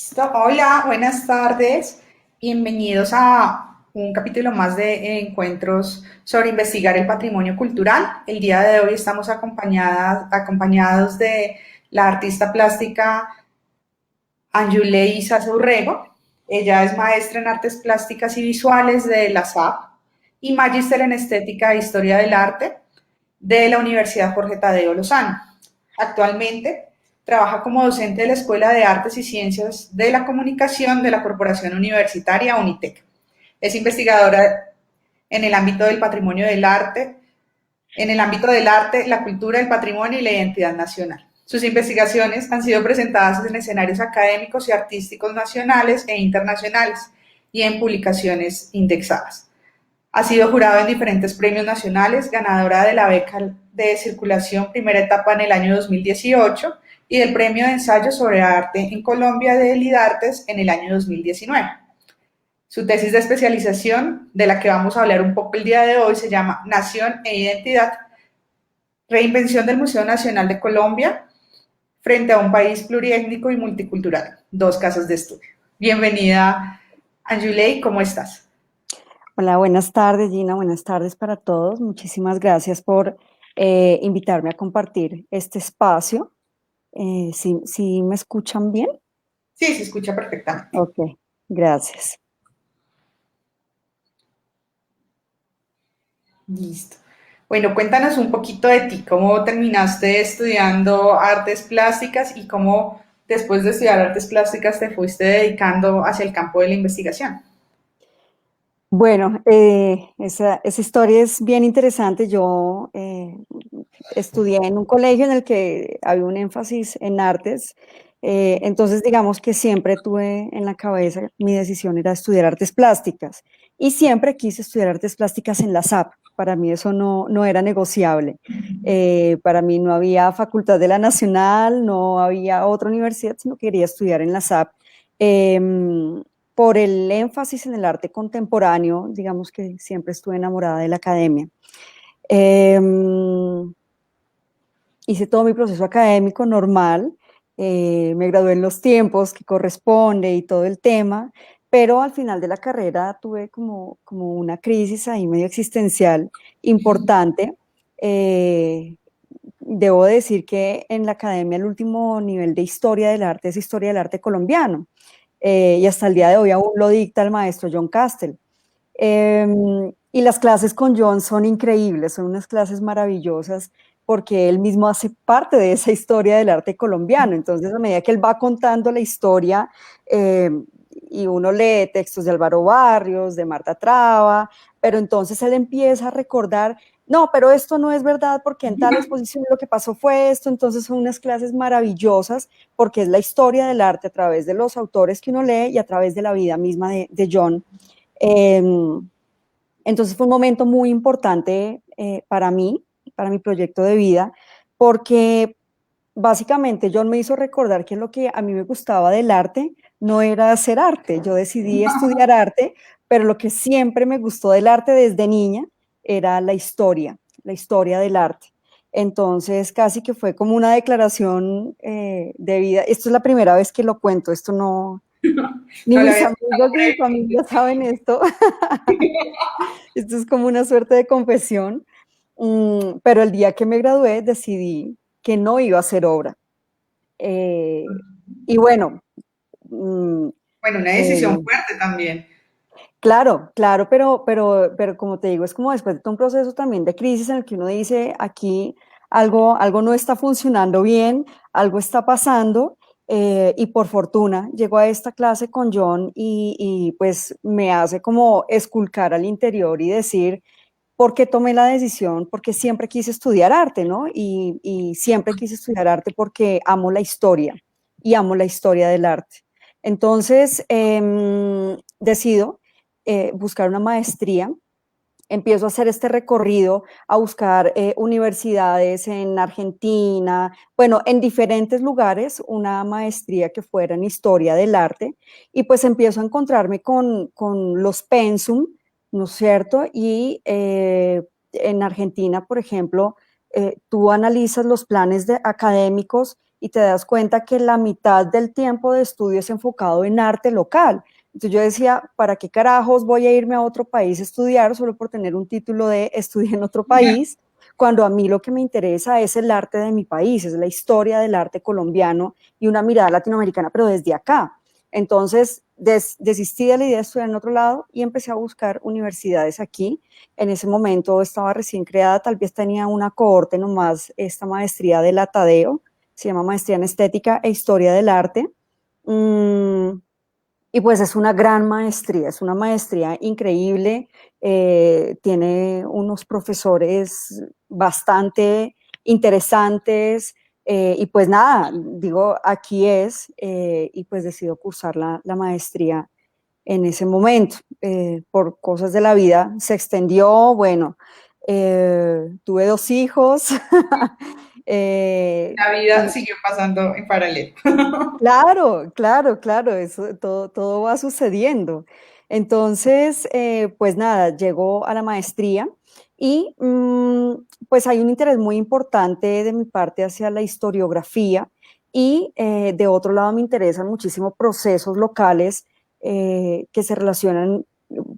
Listo. Hola, buenas tardes. Bienvenidos a un capítulo más de encuentros sobre investigar el patrimonio cultural. El día de hoy estamos acompañados de la artista plástica Anjulei Urrego. Ella es maestra en artes plásticas y visuales de la SAP y magíster en estética e historia del arte de la Universidad Jorge Tadeo Lozano. Actualmente trabaja como docente de la Escuela de Artes y Ciencias de la Comunicación de la Corporación Universitaria UNITEC. Es investigadora en el ámbito del patrimonio del arte, en el ámbito del arte, la cultura, el patrimonio y la identidad nacional. Sus investigaciones han sido presentadas en escenarios académicos y artísticos nacionales e internacionales y en publicaciones indexadas. Ha sido jurado en diferentes premios nacionales, ganadora de la beca de circulación primera etapa en el año 2018 y del premio de ensayo sobre arte en Colombia de Lidartes en el año 2019. Su tesis de especialización, de la que vamos a hablar un poco el día de hoy, se llama Nación e Identidad, reinvención del Museo Nacional de Colombia frente a un país pluriétnico y multicultural. Dos casas de estudio. Bienvenida, Anjulei, ¿cómo estás? Hola, buenas tardes, Gina. Buenas tardes para todos. Muchísimas gracias por invitarme a compartir este espacio. ¿Sí me escuchan bien? Sí, se escucha perfectamente. Ok, gracias. Listo. Bueno, cuéntanos un poquito de ti, cómo terminaste estudiando artes plásticas y cómo después de estudiar artes plásticas te fuiste dedicando hacia el campo de la investigación. Bueno, esa historia es bien interesante. Yo estudié en un colegio en el que había un énfasis en artes. Entonces, digamos que siempre tuve en la cabeza, mi decisión era estudiar artes plásticas y siempre quise estudiar artes plásticas en la SAP. Para mí eso no era negociable. Para mí no había facultad de la Nacional, no había otra universidad, sino quería estudiar en la SAP. Por el énfasis en el arte contemporáneo, digamos que siempre estuve enamorada de la academia. Eh, Hice todo mi proceso académico normal, me gradué en los tiempos que corresponde y todo el tema, pero al final de la carrera tuve como una crisis ahí medio existencial importante. Eh, Debo decir que en la academia el último nivel de historia del arte es historia del arte colombiano, y hasta el día de hoy aún lo dicta el maestro John Castell. Y las clases con John son increíbles, son unas clases maravillosas porque él mismo hace parte de esa historia del arte colombiano. Entonces, a medida que él va contando la historia, eh, y uno lee textos de Álvaro Barrios, de Marta Traba, pero entonces él empieza a recordar, no, pero esto no es verdad porque en tal exposición lo que pasó fue esto. Entonces son unas clases maravillosas porque es la historia del arte a través de los autores que uno lee y a través de la vida misma de John. Eh, entonces fue un momento muy importante para mí, para mi proyecto de vida, porque básicamente John me hizo recordar que lo que a mí me gustaba del arte no era hacer arte. Yo decidí estudiar arte, pero lo que siempre me gustó del arte desde niña era la historia del arte. Entonces casi que fue como una declaración de vida. Esto es la primera vez que lo cuento, esto no, ni No lo mis había escuchado amigos ni mi familia saben esto. Esto es como una suerte de confesión. Pero el día que me gradué decidí que no iba a hacer obra. Eh, y bueno, mm, Bueno, una decisión eh, fuerte también. claro, pero como te digo, es como después de todo un proceso también de crisis en el que uno dice, aquí algo no está funcionando bien, algo está pasando. Y por fortuna llego a esta clase con John y pues me hace como esculcar al interior y decir, ¿por qué tomé la decisión? Porque siempre quise estudiar arte, ¿no? Y siempre quise estudiar arte porque amo la historia y amo la historia del arte. Entonces, decido buscar una maestría. Empiezo a hacer este recorrido, a buscar universidades en Argentina, bueno, en diferentes lugares, una maestría que fuera en historia del arte, y pues empiezo a encontrarme con los pensum, ¿no es cierto? Y en Argentina, por ejemplo, tú analizas los planes académicos y te das cuenta que la mitad del tiempo de estudio es enfocado en arte local. Entonces yo decía, ¿para qué carajos voy a irme a otro país a estudiar solo por tener un título de estudié en otro país? Cuando a mí lo que me interesa es el arte de mi país, es la historia del arte colombiano y una mirada latinoamericana, pero desde acá. Entonces desistí de la idea de estudiar en otro lado y empecé a buscar universidades aquí. En ese momento estaba recién creada, tal vez tenía una cohorte nomás, esta maestría de la Tadeo, se llama Maestría en Estética e Historia del Arte. Y pues es una gran maestría, es una maestría increíble, tiene unos profesores bastante interesantes, y pues nada, digo, aquí es, y pues decido cursar la maestría en ese momento. Por cosas de la vida se extendió, bueno, tuve 2 hijos. eh, La vida siguió pasando en paralelo. Claro, claro, claro, eso todo va sucediendo. Entonces, pues nada, llegó a la maestría y pues hay un interés muy importante de mi parte hacia la historiografía y de otro lado me interesan muchísimo procesos locales que se relacionan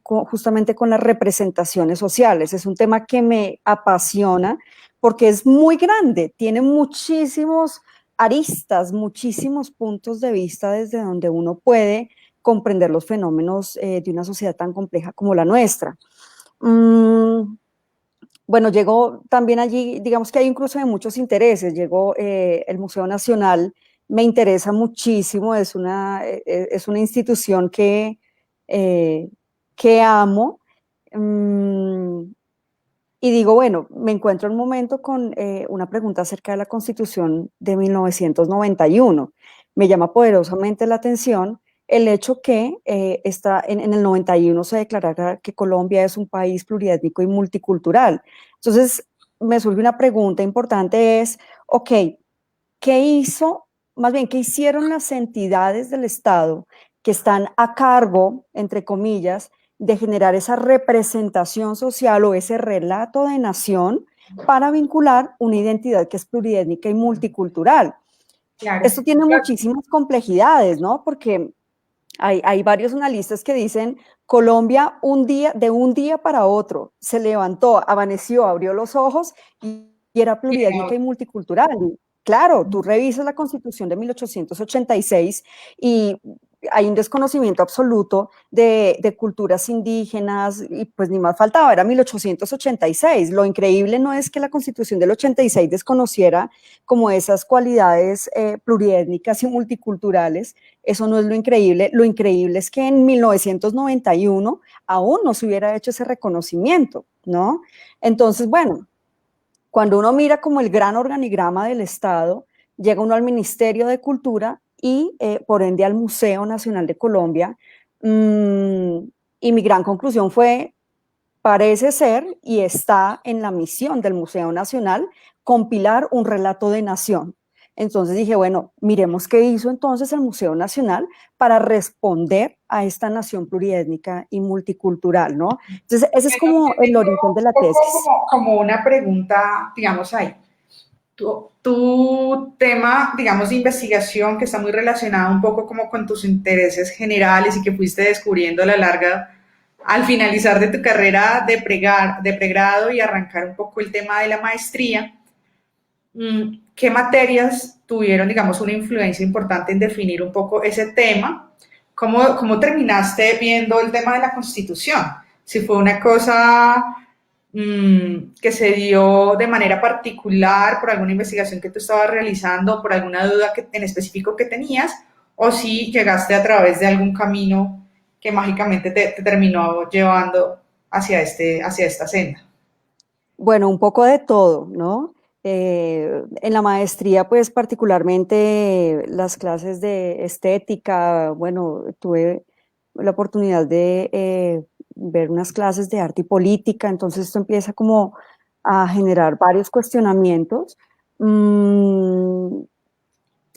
justamente con las representaciones sociales. Es un tema que me apasiona porque es muy grande, tiene muchísimos aristas, muchísimos puntos de vista desde donde uno puede comprender los fenómenos de una sociedad tan compleja como la nuestra. Mm, bueno, llegó también allí, digamos que hay un cruce de muchos intereses. Llegó el Museo Nacional, me interesa muchísimo, es una institución eh, que amo. Mm, y digo, bueno, me encuentro en un momento con una pregunta acerca de la Constitución de 1991. Me llama poderosamente la atención el hecho que está en el 91 se declarara que Colombia es un país pluriétnico y multicultural. Entonces, me surge una pregunta importante es, ok, ¿qué hizo, más bien, qué hicieron las entidades del Estado que están a cargo, entre comillas, de generar esa representación social o ese relato de nación para vincular una identidad que es pluriétnica y multicultural? Claro. Esto tiene muchísimas complejidades, ¿no? Porque hay varios analistas que dicen Colombia de un día para otro se levantó, amaneció, abrió los ojos y era pluriétnica y multicultural. Claro, tú revisas la Constitución de 1886 y hay un desconocimiento absoluto de culturas indígenas y pues ni más faltaba, era 1886. Lo increíble no es que la Constitución del 86 desconociera como esas cualidades pluriétnicas y multiculturales, eso no es lo increíble es que en 1991 aún no se hubiera hecho ese reconocimiento, ¿no? Entonces, bueno, cuando uno mira como el gran organigrama del Estado, llega uno al Ministerio de Cultura y por ende al Museo Nacional de Colombia, y mi gran conclusión fue, parece ser y está en la misión del Museo Nacional compilar un relato de nación. Entonces dije, bueno, miremos qué hizo entonces el Museo Nacional para responder a esta nación pluriétnica y multicultural, ¿no? Entonces, ese es Bueno, como yo el tengo origen de la un poco tesis. como una pregunta, digamos, ahí. Tu tema, digamos, de investigación que está muy relacionado un poco como con tus intereses generales y que fuiste descubriendo a la larga al finalizar de tu carrera de pregrado y arrancar un poco el tema de la maestría, ¿qué materias tuvieron, digamos, una influencia importante en definir un poco ese tema? ¿Cómo terminaste viendo el tema de la Constitución? Si fue una cosa que se dio de manera particular por alguna investigación que tú estabas realizando, por alguna duda en específico que tenías, o si llegaste a través de algún camino que mágicamente te terminó llevando hacia esta senda. Bueno, un poco de todo, ¿no? En la maestría, pues particularmente las clases de estética, bueno, tuve la oportunidad de ver unas clases de arte y política, entonces esto empieza como a generar varios cuestionamientos. Mm,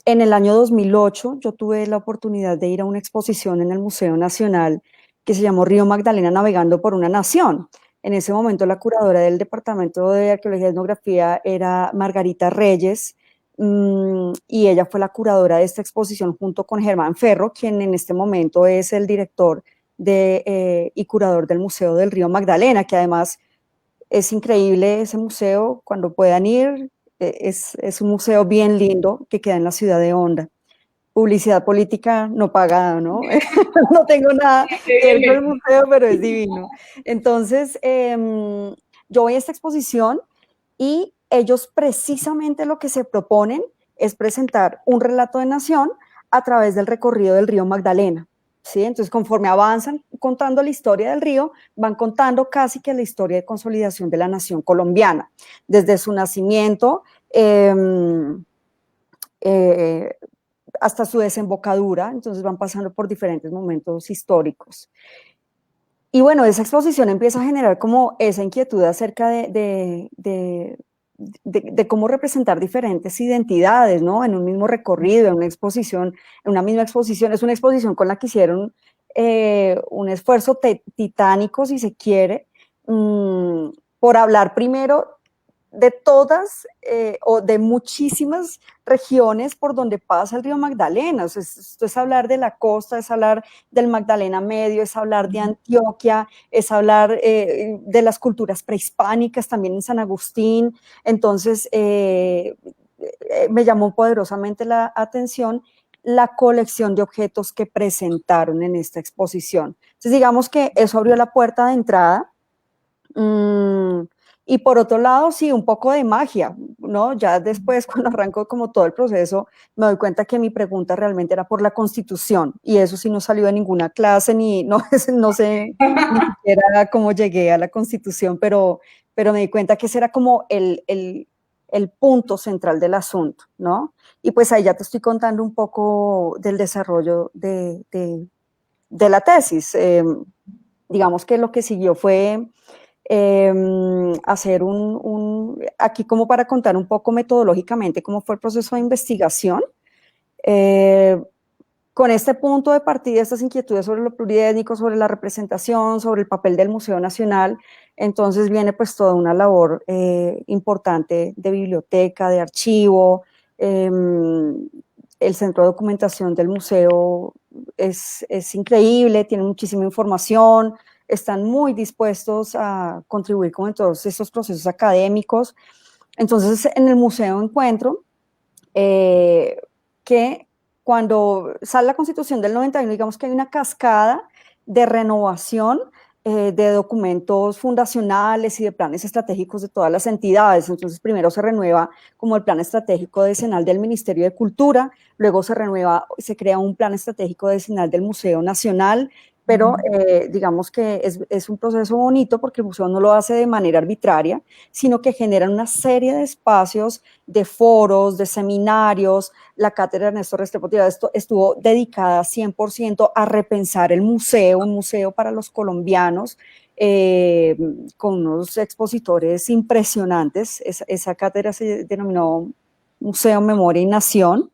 en el año 2008 yo tuve la oportunidad de ir a una exposición en el Museo Nacional que se llamó Río Magdalena Navegando por una Nación. En ese momento la curadora del Departamento de Arqueología y Etnografía era Margarita Reyes, y ella fue la curadora de esta exposición junto con Germán Ferro, quien en este momento es el director y curador del Museo del Río Magdalena, que además es increíble ese museo, cuando puedan ir, es un museo bien lindo que queda en la ciudad de Honda. Publicidad política no pagada, ¿no? No tengo nada que ver con el museo, pero es divino. Entonces, yo voy a esta exposición y ellos precisamente lo que se proponen es presentar un relato de nación a través del recorrido del río Magdalena. ¿Sí? Entonces, conforme avanzan contando la historia del río, van contando casi que la historia de consolidación de la nación colombiana, desde su nacimiento eh, hasta su desembocadura, entonces van pasando por diferentes momentos históricos. Y bueno, esa exposición empieza a generar como esa inquietud acerca de cómo representar diferentes identidades, ¿no? En un mismo recorrido, en una exposición, en una misma exposición. Es una exposición con la que hicieron un esfuerzo titánico, si se quiere, por hablar primero de todas o de muchísimas regiones por donde pasa el río Magdalena. O sea, esto es hablar de la costa, es hablar del Magdalena Medio, es hablar de Antioquia, es hablar de las culturas prehispánicas también en San Agustín. Entonces, me llamó poderosamente la atención la colección de objetos que presentaron en esta exposición. Entonces, digamos que eso abrió la puerta de entrada. Y por otro lado, sí, un poco de magia, ¿no? Ya después, cuando arranco como todo el proceso, me doy cuenta que mi pregunta realmente era por la Constitución, y eso sí no salió de ninguna clase, ni, no, no sé ni siquiera cómo llegué a la Constitución, pero me di cuenta que ese era como el punto central del asunto, ¿no? Y pues ahí ya te estoy contando un poco del desarrollo de la tesis. Digamos que lo que siguió fue hacer aquí como para contar un poco metodológicamente cómo fue el proceso de investigación. Eh, con este punto de partida, estas inquietudes sobre lo pluriétnico, sobre la representación, sobre el papel del Museo Nacional, entonces viene pues toda una labor importante de biblioteca, de archivo. El centro de documentación del museo es increíble, tiene muchísima información, están muy dispuestos a contribuir con todos estos procesos académicos. Entonces, en el museo encuentro que cuando sale la Constitución del 91, digamos que hay una cascada de renovación de documentos fundacionales y de planes estratégicos de todas las entidades. Entonces, primero se renueva como el plan estratégico decenal del Ministerio de Cultura, luego se renueva, se crea un plan estratégico decenal del Museo Nacional, pero digamos que es un proceso bonito porque el museo no lo hace de manera arbitraria, sino que genera una serie de espacios, de foros, de seminarios. La cátedra Ernesto Restrepo estuvo dedicada 100% a repensar el museo, un museo para los colombianos, con unos expositores impresionantes. Esa cátedra se denominó Museo, Memoria y Nación,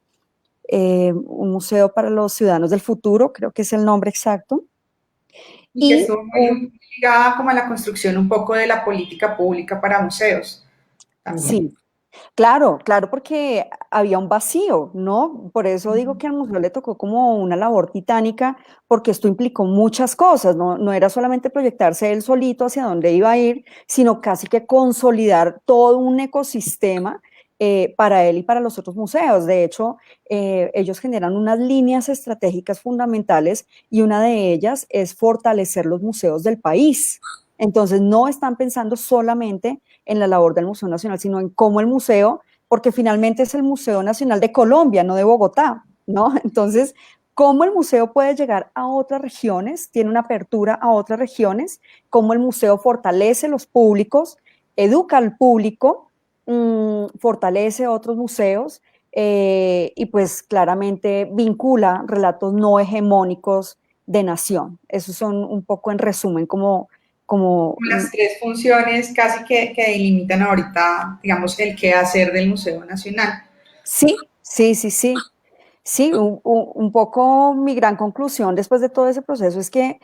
un museo para los ciudadanos del futuro, creo que es el nombre exacto. Y que estuvo muy ligada como a la construcción un poco de la política pública para museos también. Sí, claro, claro, porque había un vacío, ¿no? Por eso digo que al museo le tocó como una labor titánica, porque esto implicó muchas cosas, ¿no? No era solamente proyectarse él solito hacia dónde iba a ir, sino casi que consolidar todo un ecosistema para él y para los otros museos. De hecho, ellos generan unas líneas estratégicas fundamentales y una de ellas es fortalecer los museos del país. Entonces, no están pensando solamente en la labor del Museo Nacional, sino en cómo el museo, porque finalmente es el Museo Nacional de Colombia, no de Bogotá, ¿no? Entonces, cómo el museo puede llegar a otras regiones, tiene una apertura a otras regiones, cómo el museo fortalece los públicos, educa al público, fortalece otros museos y pues claramente vincula relatos no hegemónicos de nación. Esos son un poco en resumen como Las tres funciones casi que delimitan ahorita, digamos, el quehacer del Museo Nacional. sí, sí, sí, sí. Sí, un poco mi gran conclusión después de todo ese proceso es que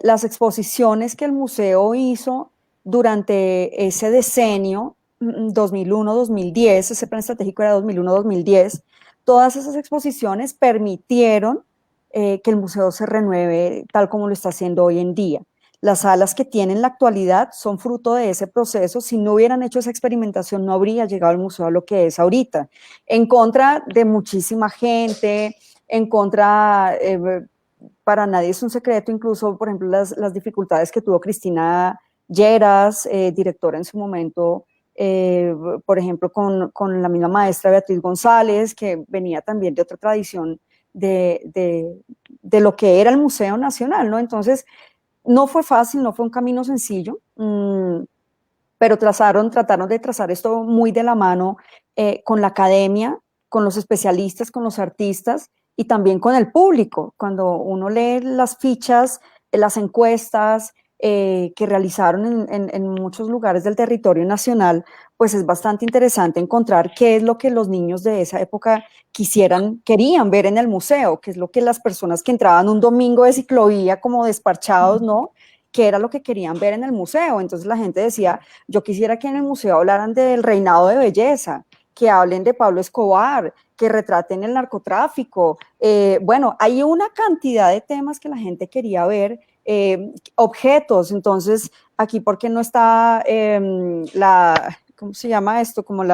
las exposiciones que el museo hizo durante ese decenio 2001, 2010, ese plan estratégico era 2001, 2010, todas esas exposiciones permitieron que el museo se renueve tal como lo está haciendo hoy en día. Las salas que tiene en la actualidad son fruto de ese proceso. Si no hubieran hecho esa experimentación, no habría llegado el museo a lo que es ahorita. En contra de muchísima gente, en contra, para nadie es un secreto, incluso, por ejemplo, las dificultades que tuvo Cristina Lleras, directora en su momento, eh, por ejemplo, con la misma maestra Beatriz González, que venía también de otra tradición de lo que era el Museo Nacional, ¿no? Entonces, no fue fácil, no fue un camino sencillo, pero trataron de trazar esto muy de la mano con la academia, con los especialistas, con los artistas y también con el público. Cuando uno lee las fichas, las encuestas que realizaron en muchos lugares del territorio nacional, pues es bastante interesante encontrar qué es lo que los niños de esa época querían ver en el museo, qué es lo que las personas que entraban un domingo de ciclovía como desparchados, ¿no? ¿Qué era lo que querían ver en el museo? Entonces la gente decía, yo quisiera que en el museo hablaran del reinado de belleza, que hablen de Pablo Escobar, que retraten el narcotráfico. Bueno, hay una cantidad de temas que la gente quería ver, objetos. Entonces, aquí, ¿por qué no está ¿cómo se llama esto? Como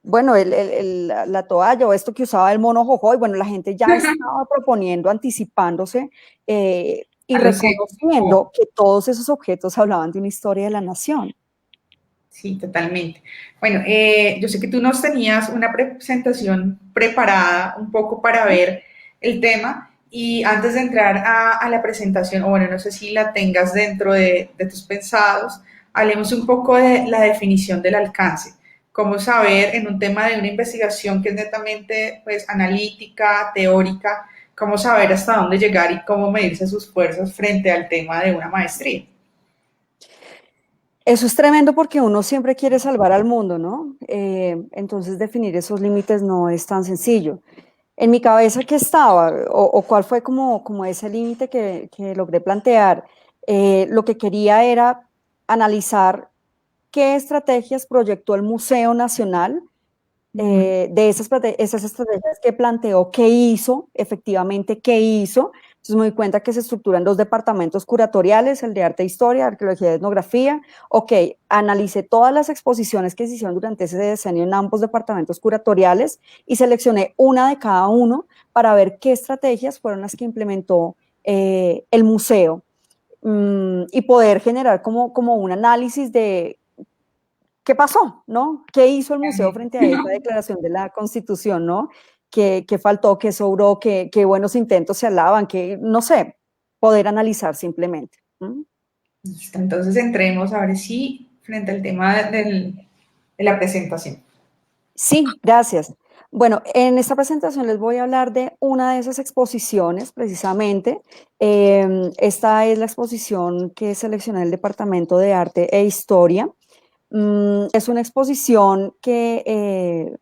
bueno, la toalla o esto que usaba el mono Jojoy, bueno, la gente ya estaba proponiendo, anticipándose y A los reconociendo que todos esos objetos hablaban de una historia de la nación. sí, totalmente. Bueno, yo sé que tú nos tenías una presentación preparada un poco para ver el tema y antes de entrar a la presentación, o bueno, no sé si la tengas dentro de tus pensados, hablemos un poco de la definición del alcance. Cómo saber en un tema de una investigación que es netamente pues, analítica, teórica, cómo saber hasta dónde llegar y cómo medirse sus fuerzas frente al tema de una maestría. Eso es tremendo porque uno siempre quiere salvar al mundo, ¿no? Entonces definir esos límites no es tan sencillo. En mi cabeza, ¿qué estaba? O cuál fue como ese límite que logré plantear? Lo que quería era analizar qué estrategias proyectó el Museo Nacional Ujú. de esas estrategias que planteó, qué hizo, efectivamente, qué hizo. Entonces me doy cuenta que se estructuran dos departamentos curatoriales, el de arte e historia, arqueología y etnografía. Ok, analicé todas las exposiciones que se hicieron durante ese decenio en ambos departamentos curatoriales y seleccioné una de cada uno para ver qué estrategias fueron las que implementó el museo y poder generar como un análisis de qué pasó, ¿no? ¿Qué hizo el museo frente a esta declaración de la Constitución, ¿no? ¿Qué faltó, qué sobró, qué buenos intentos se alaban, que no sé, poder analizar simplemente. ¿Mm? Listo, entonces entremos ahora sí frente al tema de la presentación. Sí, gracias. Bueno, en esta presentación les voy a hablar de una de esas exposiciones, precisamente. Esta es la exposición que seleccioné el Departamento de Arte e Historia. Es una exposición que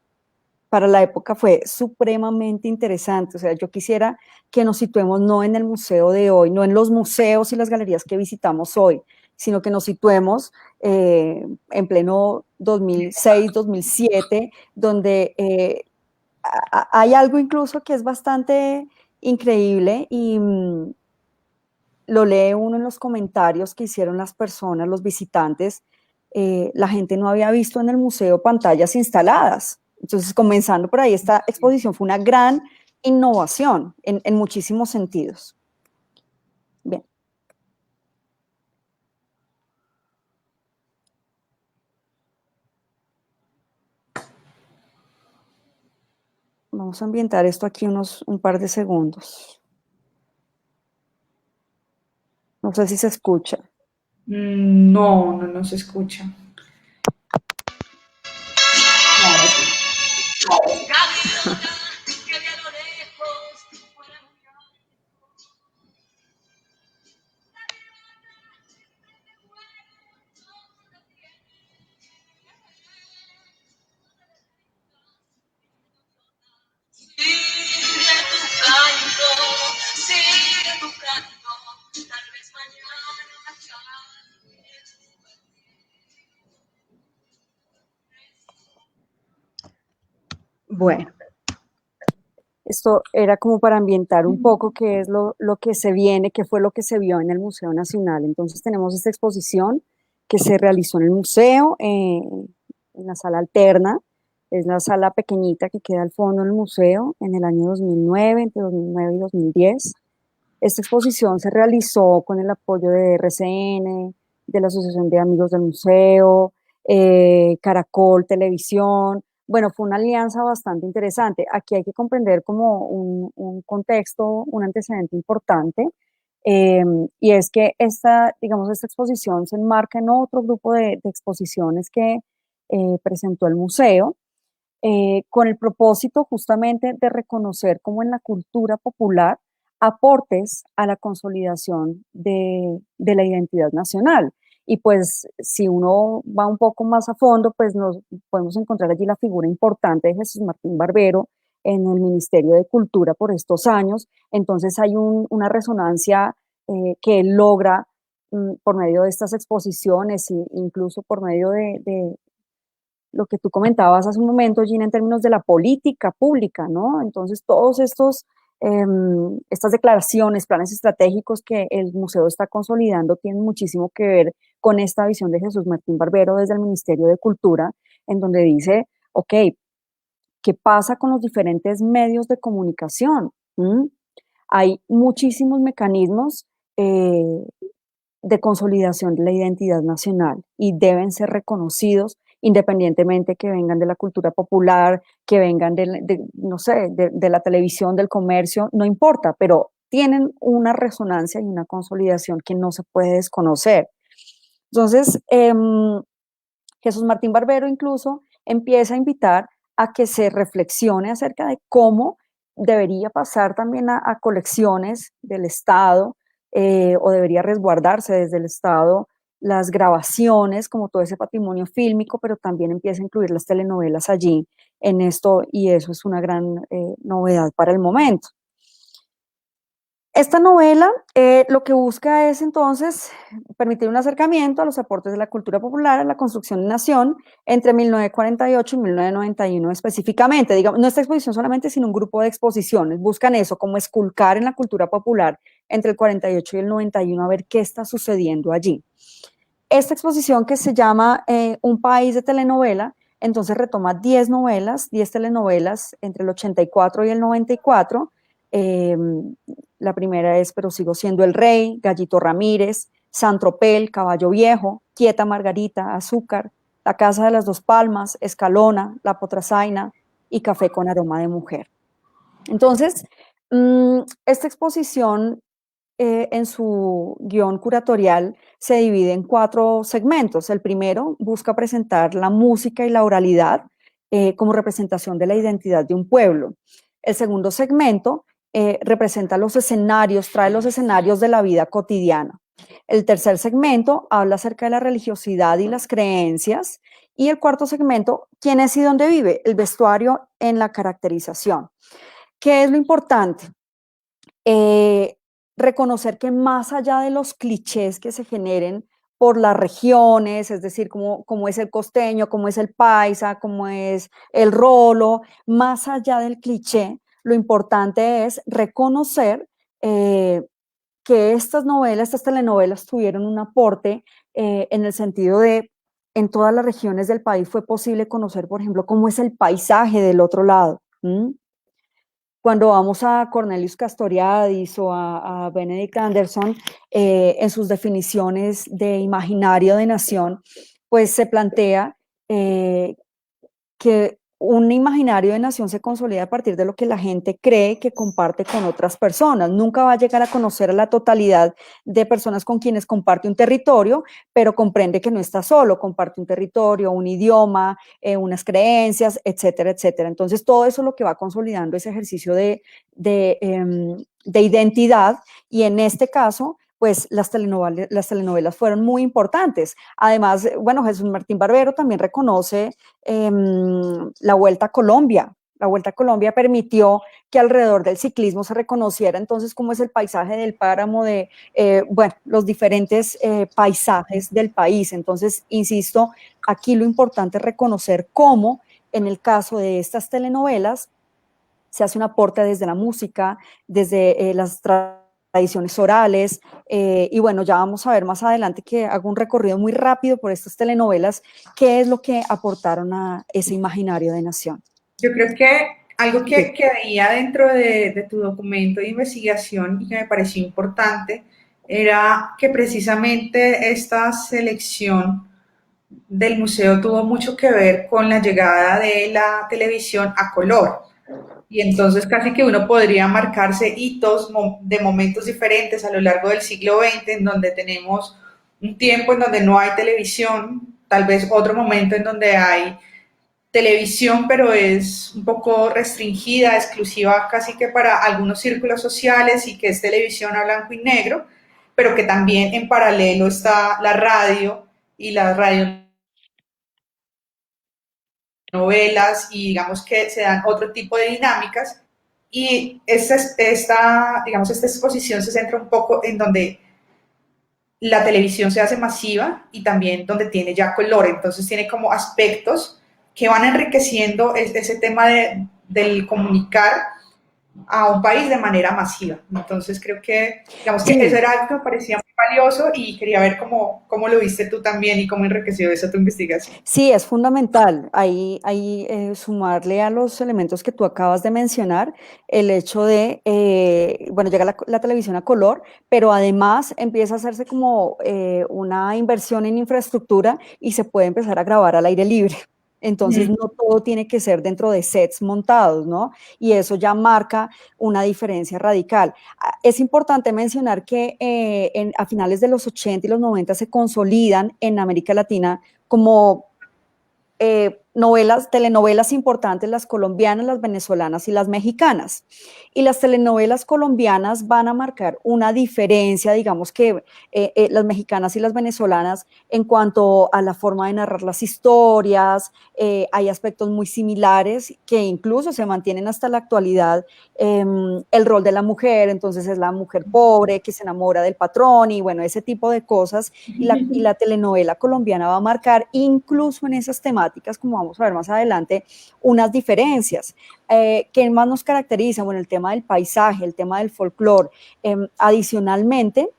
para la época fue supremamente interesante. O sea, yo quisiera que nos situemos no en el museo de hoy, no en los museos y las galerías que visitamos hoy, sino que nos situemos en pleno 2006, 2007, donde hay algo incluso que es bastante increíble y lo lee uno en los comentarios que hicieron las personas, los visitantes. La gente no había visto en el museo pantallas instaladas. Entonces, comenzando por ahí, esta exposición fue una gran innovación en muchísimos sentidos. Bien, vamos a ambientar esto aquí un par de segundos. No sé si se escucha. No, no se escucha. Ahora sí. Bueno, esto era como para ambientar un poco qué es lo que se viene, qué fue lo que se vio en el Museo Nacional. Entonces tenemos esta exposición que se realizó en el museo, en la sala alterna. Es la sala pequeñita que queda al fondo del museo en el año 2009, entre 2009 y 2010. Esta exposición se realizó con el apoyo de RCN, de la Asociación de Amigos del Museo, Caracol Televisión. Bueno, fue una alianza bastante interesante. Aquí hay que comprender como un contexto, un antecedente importante, eh, y es que digamos, esta exposición se enmarca en otro grupo de exposiciones que presentó el museo, con el propósito justamente de reconocer como en la cultura popular aportes a la consolidación de la identidad nacional. Y pues si uno va un poco más a fondo, pues nos podemos encontrar allí la figura importante de Jesús Martín Barbero en el Ministerio de Cultura por estos años. Entonces hay una resonancia que él logra por medio de estas exposiciones e incluso por medio de lo que tú comentabas hace un momento, Gina, en términos de la política pública, ¿no? Entonces, todos estas declaraciones, planes estratégicos que el museo está consolidando tienen muchísimo que ver con esta visión de Jesús Martín Barbero desde el Ministerio de Cultura, en donde dice, ok, ¿qué pasa con los diferentes medios de comunicación? ¿Mm? Hay muchísimos mecanismos de consolidación de la identidad nacional y deben ser reconocidos independientemente que vengan de la cultura popular, que vengan no sé, de la televisión, del comercio, no importa, pero tienen una resonancia y una consolidación que no se puede desconocer. Entonces, Jesús Martín Barbero incluso empieza a invitar a que se reflexione acerca de cómo debería pasar también a colecciones del Estado, o debería resguardarse desde el Estado las grabaciones, como todo ese patrimonio fílmico, pero también empieza a incluir las telenovelas allí en esto, y eso es una gran novedad para el momento. Esta novela lo que busca es entonces permitir un acercamiento a los aportes de la cultura popular a la construcción de nación entre 1948 y 1991 específicamente. Digamos, no esta exposición solamente, sino un grupo de exposiciones. Buscan eso, como esculcar en la cultura popular entre el 48 y el 91, a ver qué está sucediendo allí. Esta exposición, que se llama Un país de telenovela, entonces retoma 10 novelas, 10 telenovelas entre el 84 y el 94. Eh, la primera es Pero sigo siendo el rey, Gallito Ramírez, San Tropel, Caballo Viejo, Quieta Margarita, Azúcar, La Casa de las Dos Palmas, Escalona, La Potrasaina y Café con aroma de mujer. Entonces, esta exposición en su guión curatorial se divide en 4 segmentos. El primero busca presentar la música y la oralidad como representación de la identidad de un pueblo. El segundo segmento representa los escenarios, trae los escenarios de la vida cotidiana. El tercer segmento habla acerca de la religiosidad y las creencias. Y el cuarto segmento, quién es y dónde vive, el vestuario en la caracterización. ¿Qué es lo importante? Reconocer que más allá de los clichés que se generen por las regiones, es decir, cómo es el costeño, cómo es el paisa, cómo es el rolo, más allá del cliché, lo importante es reconocer que estas novelas, estas telenovelas tuvieron un aporte en el sentido de en todas las regiones del país fue posible conocer, por ejemplo, cómo es el paisaje del otro lado. Cuando vamos a Cornelius Castoriadis o a Benedict Anderson, en sus definiciones de imaginario de nación, pues se plantea que un imaginario de nación se consolida a partir de lo que la gente cree que comparte con otras personas. Nunca va a llegar a conocer a la totalidad de personas con quienes comparte un territorio, pero comprende que no está solo, comparte un territorio, un idioma, unas creencias, etcétera, etcétera. Entonces, todo eso es lo que va consolidando ese ejercicio de identidad, y en este caso, pues las telenovelas fueron muy importantes. Además, bueno, Jesús Martín Barbero también reconoce la Vuelta a Colombia. La Vuelta a Colombia permitió que alrededor del ciclismo se reconociera entonces cómo es el paisaje del páramo, bueno, los diferentes paisajes del país. Entonces, insisto, aquí lo importante es reconocer cómo en el caso de estas telenovelas, se hace un aporte desde la música, desde las tradiciones orales, y bueno, ya vamos a ver más adelante que hago un recorrido muy rápido por estas telenovelas, qué es lo que aportaron a ese imaginario de nación. Yo creo que algo Sí. que veía dentro de tu documento de investigación y que me pareció importante era que precisamente esta selección del museo tuvo mucho que ver con la llegada de la televisión a color. Y entonces casi que uno podría marcarse hitos de momentos diferentes a lo largo del siglo XX, en donde tenemos un tiempo en donde no hay televisión, tal vez otro momento en donde hay televisión, pero es un poco restringida, exclusiva casi que para algunos círculos sociales y que es televisión a blanco y negro, pero que también en paralelo está la radio y las radionovelas y digamos que se dan otro tipo de dinámicas y digamos, esta exposición se centra un poco en donde la televisión se hace masiva y también donde tiene ya color, entonces tiene como aspectos que van enriqueciendo ese tema del comunicar a un país de manera masiva. Entonces creo que, digamos que eso Sí, era algo que me parecía muy valioso y quería ver cómo lo viste tú también y cómo enriqueció eso tu investigación. sí, es fundamental ahí sumarle a los elementos que tú acabas de mencionar el hecho de, bueno, llega la televisión a color, pero además empieza a hacerse como una inversión en infraestructura y se puede empezar a grabar al aire libre. Entonces, Mm. no todo tiene que ser dentro de sets montados, ¿no? Y eso ya marca una diferencia radical. Es importante mencionar que a finales de los 80 y los 90 se consolidan en América Latina como telenovelas importantes, las colombianas, las venezolanas y las mexicanas. Y las telenovelas colombianas van a marcar una diferencia, digamos que las mexicanas y las venezolanas en cuanto a la forma de narrar las historias, hay aspectos muy similares que incluso se mantienen hasta la actualidad. El rol de la mujer, entonces es la mujer pobre que se enamora del patrón y bueno, ese tipo de cosas y la telenovela colombiana va a marcar, incluso en esas temáticas, como vamos a ver más adelante, unas diferencias. ¿Qué más nos caracteriza? Bueno, el tema del paisaje, el tema del folclore. Adicionalmente,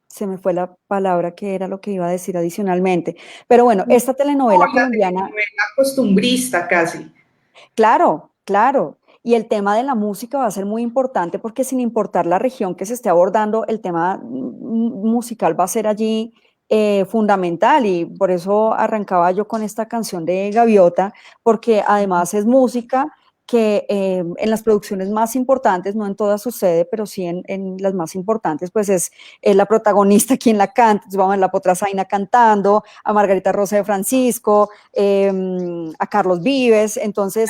se me fue la palabra que era lo que iba a decir adicionalmente. Pero bueno, esta telenovela La colombiana. telenovela costumbrista casi. Claro, claro. Y el tema de la música va a ser muy importante porque sin importar la región que se esté abordando, el tema musical va a ser allí fundamental y por eso arrancaba yo con esta canción de Gaviota, porque además es música que en las producciones más importantes, no en todas sucede, pero sí en las más importantes, pues es la protagonista quien la canta. Entonces vamos a ver la Potrasaina cantando, a Margarita Rosa de Francisco, a Carlos Vives, entonces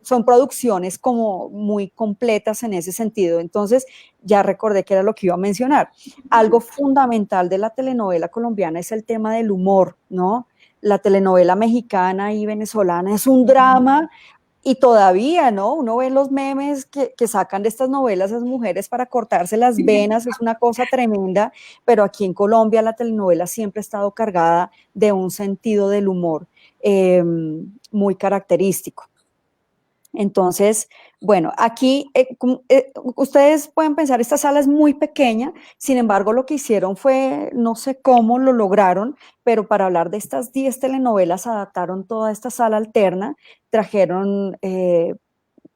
son producciones como muy completas en ese sentido. Entonces ya recordé que era lo que iba a mencionar. Algo fundamental de la telenovela colombiana es el tema del humor, ¿no? La telenovela mexicana y venezolana es un drama y todavía, ¿no? Uno ve los memes que sacan de estas novelas esas mujeres para cortarse las venas, es una cosa tremenda, pero aquí en Colombia la telenovela siempre ha estado cargada de un sentido del humor muy característico. Entonces, bueno, aquí ustedes pueden pensar, esta sala es muy pequeña, sin embargo, lo que hicieron fue, no sé cómo lo lograron, pero para hablar de estas 10 telenovelas, adaptaron toda esta sala alterna, trajeron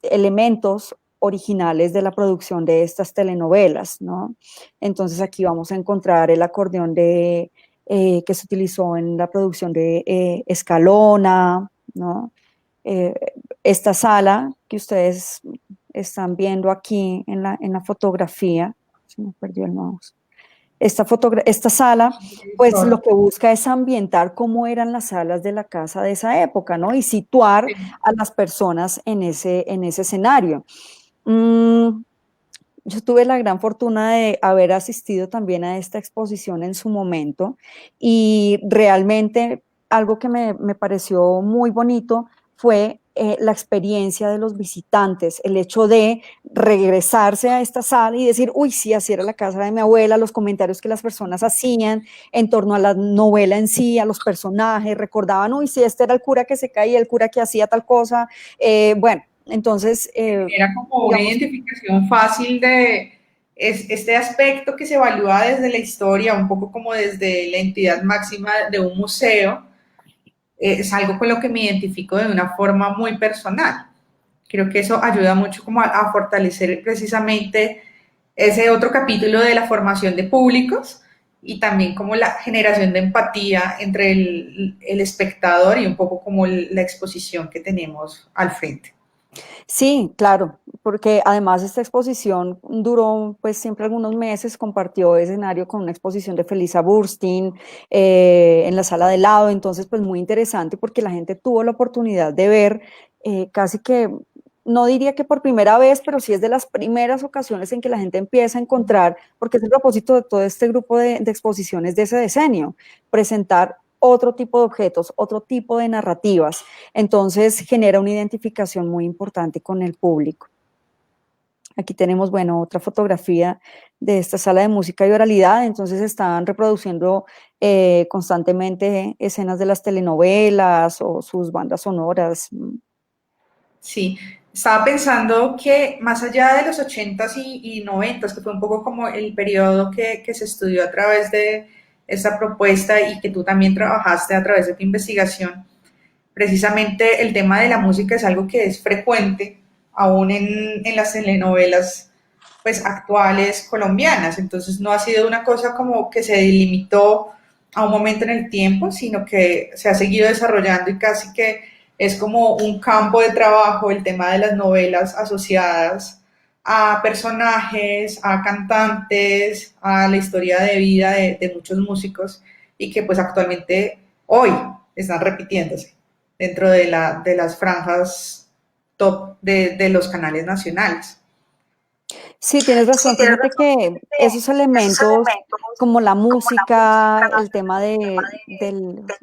elementos originales de la producción de estas telenovelas, ¿no? Entonces aquí vamos a encontrar el acordeón que se utilizó en la producción de Escalona, ¿no? Eh, esta sala que ustedes están viendo aquí en la fotografía, se me perdió el mouse. Esta sala, pues lo que busca es ambientar cómo eran las salas de la casa de esa época, ¿no? Y situar a las personas en ese escenario. Mm, yo tuve la gran fortuna de haber asistido también a esta exposición en su momento y realmente algo que me pareció muy bonito fue la experiencia de los visitantes, el hecho de regresarse a esta sala y decir, uy, sí, así era la casa de mi abuela, los comentarios que las personas hacían en torno a la novela en sí, a los personajes, recordaban, uy, sí, este era el cura que se caía, el cura que hacía tal cosa, bueno, entonces, Era como una digamos, identificación fácil de este aspecto que se evalúa desde la historia, un poco como desde la entidad máxima de un museo, es algo con lo que me identifico de una forma muy personal. Creo que eso ayuda mucho como a fortalecer precisamente ese otro capítulo de la formación de públicos y también como la generación de empatía entre el espectador y un poco como la exposición que tenemos al frente. sí, claro, porque además esta exposición duró pues siempre algunos meses, compartió escenario con una exposición de Felisa Burstyn en la sala de lado, entonces pues muy interesante porque la gente tuvo la oportunidad de ver casi que, no diría que por primera vez, pero sí es de las primeras ocasiones en que la gente empieza a encontrar, porque es el propósito de todo este grupo de exposiciones de ese decenio, presentar otro tipo de objetos, otro tipo de narrativas. Entonces genera una identificación muy importante con el público. Aquí tenemos, bueno, otra fotografía de esta sala de música y oralidad, entonces están reproduciendo constantemente escenas de las telenovelas o sus bandas sonoras. Sí, estaba pensando que más allá de los 80s y 90s, que fue un poco como el periodo que se estudió a través de esta propuesta y que tú también trabajaste a través de tu investigación, precisamente el tema de la música es algo que es frecuente aún en las telenovelas pues actuales colombianas, entonces no ha sido una cosa como que se delimitó a un momento en el tiempo, sino que se ha seguido desarrollando y casi que es como un campo de trabajo el tema de las novelas asociadas a personajes, a cantantes, a la historia de vida de muchos músicos y que pues actualmente hoy están repitiéndose dentro de las franjas top de los canales nacionales. Sí, tienes razón. Fíjate que esos elementos como la música, el tema del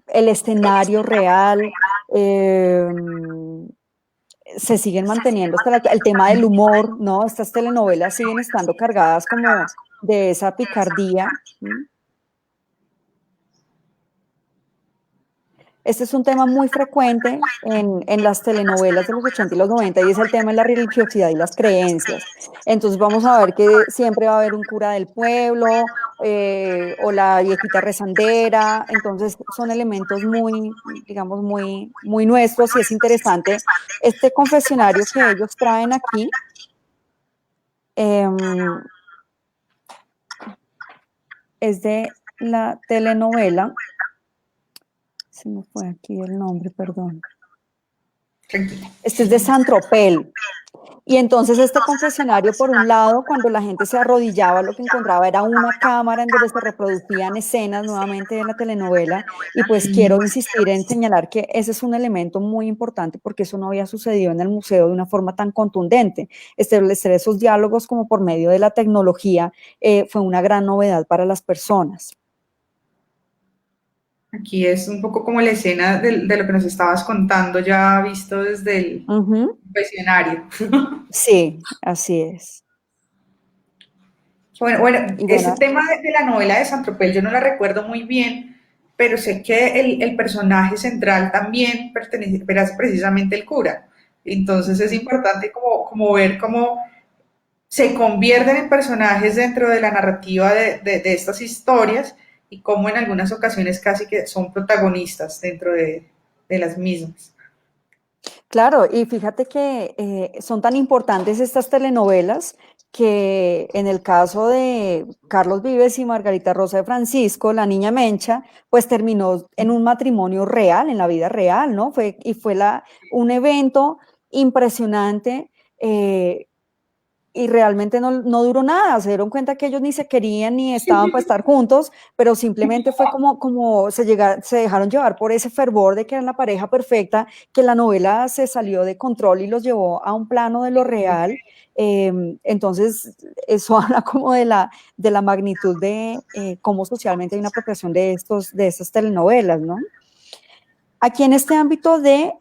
el escenario real, eh, se siguen manteniendo hasta el tema del humor, ¿no? Estas telenovelas siguen estando cargadas como de esa picardía. ¿Sí? Este es un tema muy frecuente en las telenovelas de los 80 y los 90 y es el tema de la religiosidad y las creencias. Entonces vamos a ver que siempre va a haber un cura del pueblo o la viejita rezandera. Entonces son elementos muy, digamos, muy nuestros y es interesante este confesionario que ellos traen aquí. em, es de la telenovela, se me fue aquí el nombre, perdón. Tranquila. Este es de Santropel. Y entonces este confesionario, por un lado, cuando la gente se arrodillaba, lo que encontraba era una cámara en donde se reproducían escenas nuevamente de la telenovela. Y pues quiero insistir en señalar que ese es un elemento muy importante porque eso no había sucedido en el museo de una forma tan contundente. Establecer esos diálogos como por medio de la tecnología fue una gran novedad para las personas. Aquí es un poco como la escena de lo que nos estabas contando, ya visto desde el Uh -huh. confesionario. Sí, así es. Bueno, Y ese bueno, tema de la novela de Saint-Tropez yo no la recuerdo muy bien, pero sé que el personaje central también pertenece, era precisamente el cura. Entonces es importante como ver cómo se convierten en personajes dentro de la narrativa de estas historias y cómo en algunas ocasiones casi que son protagonistas dentro de las mismas. claro, y fíjate que son tan importantes estas telenovelas que en el caso de Carlos Vives y Margarita Rosa de Francisco, la niña Mencha, pues terminó en un matrimonio real, en la vida real, ¿no? Fue un evento impresionante y realmente no duró nada, se dieron cuenta que ellos ni se querían ni estaban para estar juntos, pero simplemente fue como se dejaron llevar por ese fervor de que eran la pareja perfecta, que la novela se salió de control y los llevó a un plano de lo real. Entonces, eso habla como de la magnitud de cómo socialmente hay una apropiación de estas telenovelas, ¿no? Aquí en este ámbito de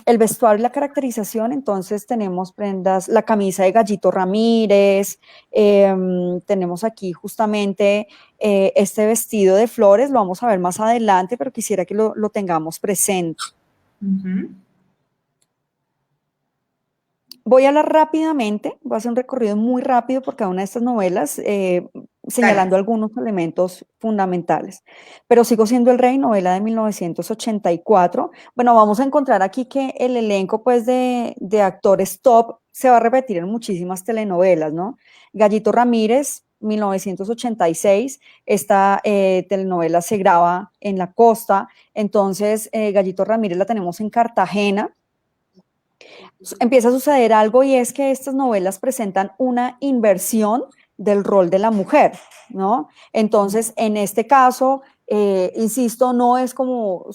el vestuario y la caracterización, entonces tenemos prendas, la camisa de Gallito Ramírez, tenemos aquí justamente este vestido de flores, lo vamos a ver más adelante, pero quisiera que lo tengamos presente. Ujú. Voy a hablar rápidamente, voy a hacer un recorrido muy rápido por cada una de estas novelas, Dale. señalando algunos elementos fundamentales. Pero Sigo siendo el rey, novela de 1984. Bueno, vamos a encontrar aquí que el elenco pues, de actores top se va a repetir en muchísimas telenovelas, ¿no? Gallito Ramírez, 1986, esta telenovela se graba en la costa, entonces Gallito Ramírez la tenemos en Cartagena. Empieza a suceder algo y es que estas novelas presentan una inversión del rol de la mujer, ¿no? Entonces, en este caso, insisto, no es como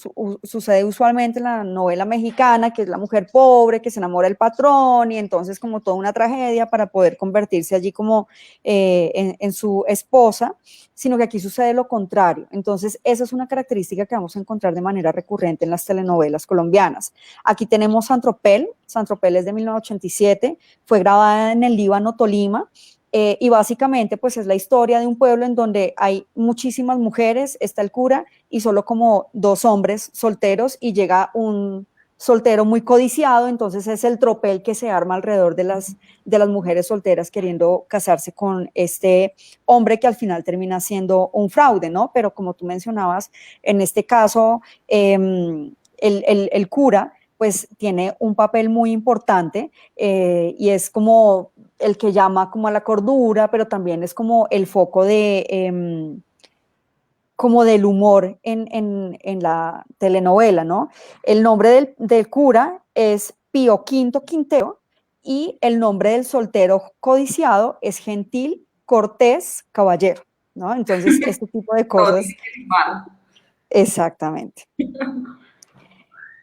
sucede usualmente en la novela mexicana, que es la mujer pobre que se enamora del patrón y entonces como toda una tragedia para poder convertirse allí como en su esposa, sino que aquí sucede lo contrario. Entonces, esa es una característica que vamos a encontrar de manera recurrente en las telenovelas colombianas. Aquí tenemos Santropel. Santropel es de 1987, fue grabada en el Líbano, Tolima, y básicamente pues es la historia de un pueblo en donde hay muchísimas mujeres, está el cura y solo como dos hombres solteros y llega un soltero muy codiciado, entonces es el tropel que se arma alrededor de las mujeres solteras queriendo casarse con este hombre que al final termina siendo un fraude, ¿no? Pero como tú mencionabas, en este caso, el cura pues tiene un papel muy importante y es como el que llama como a la cordura, pero también es como el foco como del humor en la telenovela, ¿no? El nombre del cura es Pío Quinto Quintero y el nombre del soltero codiciado es Gentil Cortés Caballero, ¿no? Entonces, este tipo de Todo tiene cosas, que rimar. exactamente.